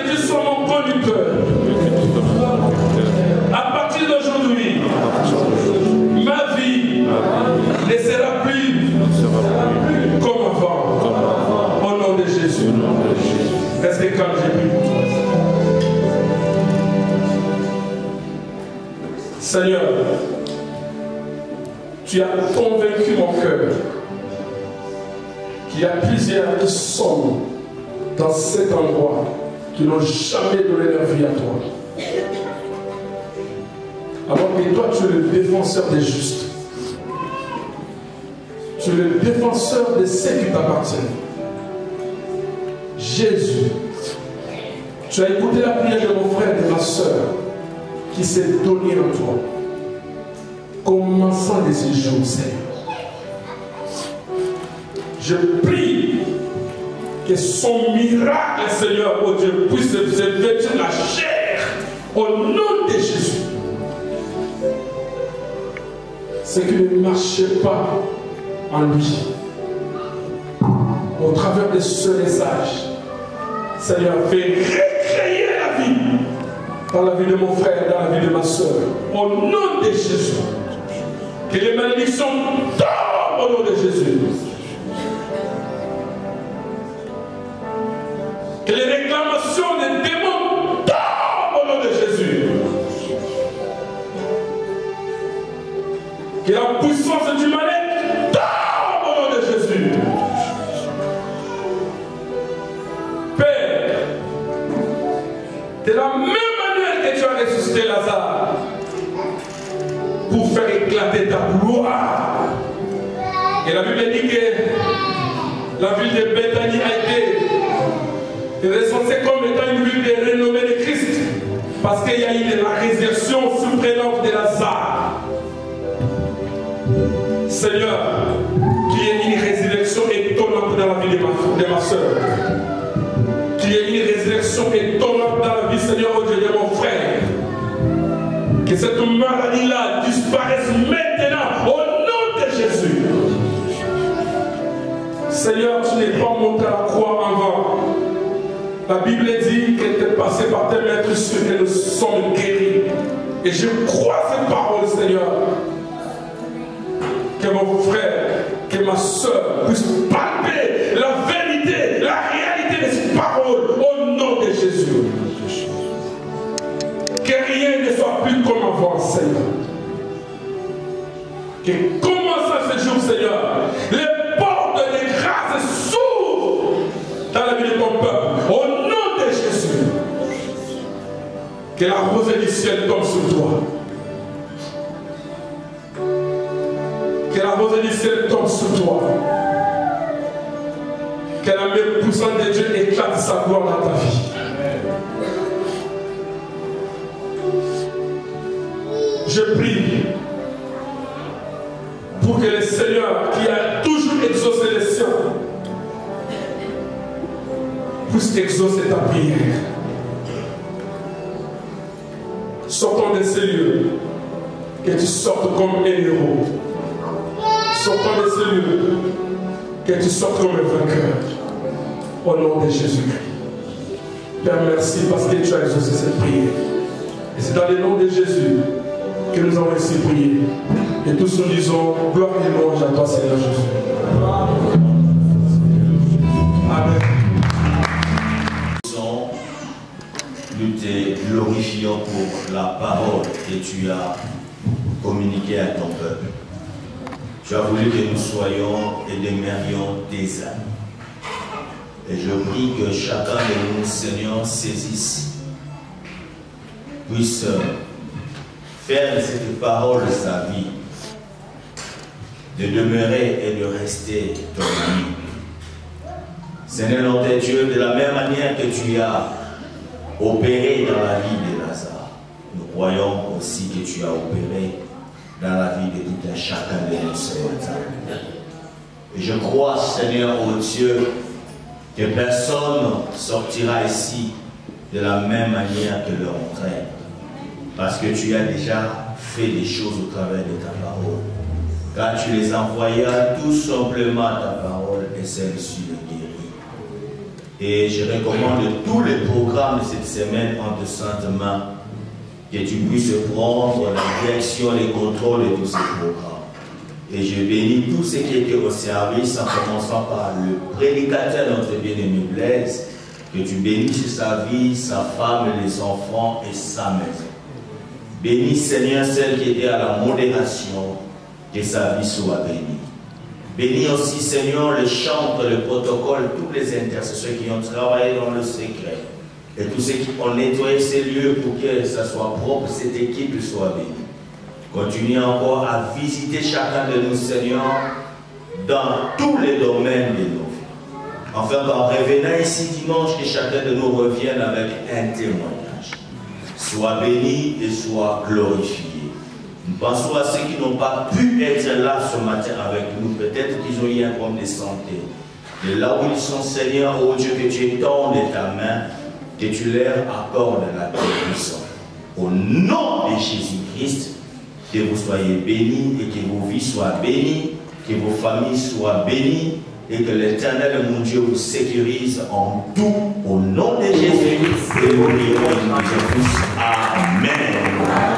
S1: Seigneur, tu as convaincu mon cœur qu'il y a plusieurs qui sont dans cet endroit qui n'ont jamais donné leur vie à toi. Alors que toi, tu es le défenseur des justes. Tu es le défenseur de ceux qui t'appartiennent. Jésus, tu as écouté la prière de mon frère et de ma soeur qui s'est donné en toi. Commençant de ces jours, Seigneur. Je prie que son miracle, Seigneur, oh Dieu, puisse se vêtir la chair au nom de Jésus. Ce qui ne marchait pas en lui, au travers de ce message, Seigneur, fais recréer la vie dans la vie de mon frère, dans la vie de ma soeur, au nom de Jésus. Que les malédictions tombent au nom de Jésus. Que les réclamations des démons tombent au nom de Jésus. Que la puissance du mal tombe au nom de Jésus. Père, de la même manière que tu as ressuscité Lazare pour faire éclater ta gloire. Et la Bible dit que la ville de Bethanie a été recensée comme étant une ville de renommée de Christ parce qu'il y a eu la résurrection surprenante de Lazare. Seigneur, qu'il y ait une résurrection étonnante dans la vie de ma soeur. Qu'il y ait une résurrection étonnante dans la vie, Seigneur, oh Dieu, de mon frère. Que cette maladie-là disparaisse maintenant au nom de Jésus. Seigneur, tu n'es pas monté à la croix en vain. La Bible dit que tu es passé par tes maîtres sûrs que nous sommes guéris. Et je crois cette parole, Seigneur. Que mon frère, que ma soeur puisse palper la vérité, la réalité de cette parole au nom de Jésus. Que rien ne soit plus comme avant, Seigneur. Que commençant ce jour, Seigneur, les portes de grâce s'ouvrent dans la vie de ton peuple au nom de Jésus. Que la rosée du ciel tombe sur toi. Que la rosée du ciel tombe sur toi. Que la main puissante de Dieu éclate sa gloire dans ta vie. Je prie pour que le Seigneur, qui a toujours exaucé les cieux, puisse exaucer ta prière. Sortons de ces lieux, que tu sortes comme un héros. Sortons de ces lieux, que tu sortes comme un vainqueur. Au nom de Jésus-Christ. Père, merci parce que tu as exaucé cette prière. Et c'est dans le nom de Jésus que nous avons ainsi prié. Et tous nous disons gloire et louange à toi, Seigneur Jésus. Amen.
S4: Nous te glorifions pour la parole que tu as communiquée à ton peuple. Tu as voulu que nous soyons et demeurions tes âmes. Et je prie que chacun de nous, Seigneur, saisisse, puisse faire de cette parole sa vie, de demeurer et de rester ton ami. Seigneur notre Dieu, de la même manière que tu as opéré dans la vie de Lazare, nous croyons aussi que tu as opéré dans la vie de tout un chacun de nous ce matin. Et je crois, Seigneur, ô Dieu, que personne sortira ici de la même manière que leur entraîne. Parce que tu as déjà fait des choses au travers de ta parole. Car tu les envoyas tout simplement à ta parole et celle-ci le guérit. Et je recommande tous les programmes de cette semaine en de saintes mains, que tu puisses prendre la direction et le contrôle de tous ces programmes. Et je bénis tout ce qui était au service, en commençant par le prédicateur, notre bien-aimé Blaise, que tu bénisses sa vie, sa femme, les enfants et sa maison. Bénis, Seigneur, celle qui était à la modération, que sa vie soit bénie. Bénis aussi, Seigneur, le chantre, le protocole, tous les intercesseurs qui ont travaillé dans le secret et tous ceux qui ont nettoyé ces lieux pour que ça soit propre, cette équipe soit bénie. Continue encore à visiter chacun de nous, Seigneur, dans tous les domaines de nos vies. Enfin, en revenant ici dimanche, que chacun de nous revienne avec un témoignage. Sois béni et sois glorifié. Nous pensons à ceux qui n'ont pas pu être là ce matin avec nous. Peut-être qu'ils ont eu un problème de santé. Et là où ils sont, Seigneur, oh Dieu, que tu étendes ta main, que tu leur accordes la puissance. Au nom de Jésus-Christ, que vous soyez bénis et que vos vies soient bénies, que vos familles soient bénies et que l'Éternel, mon Dieu, vous sécurise en tout au nom de Jésus. Et nous dirons tous Amen.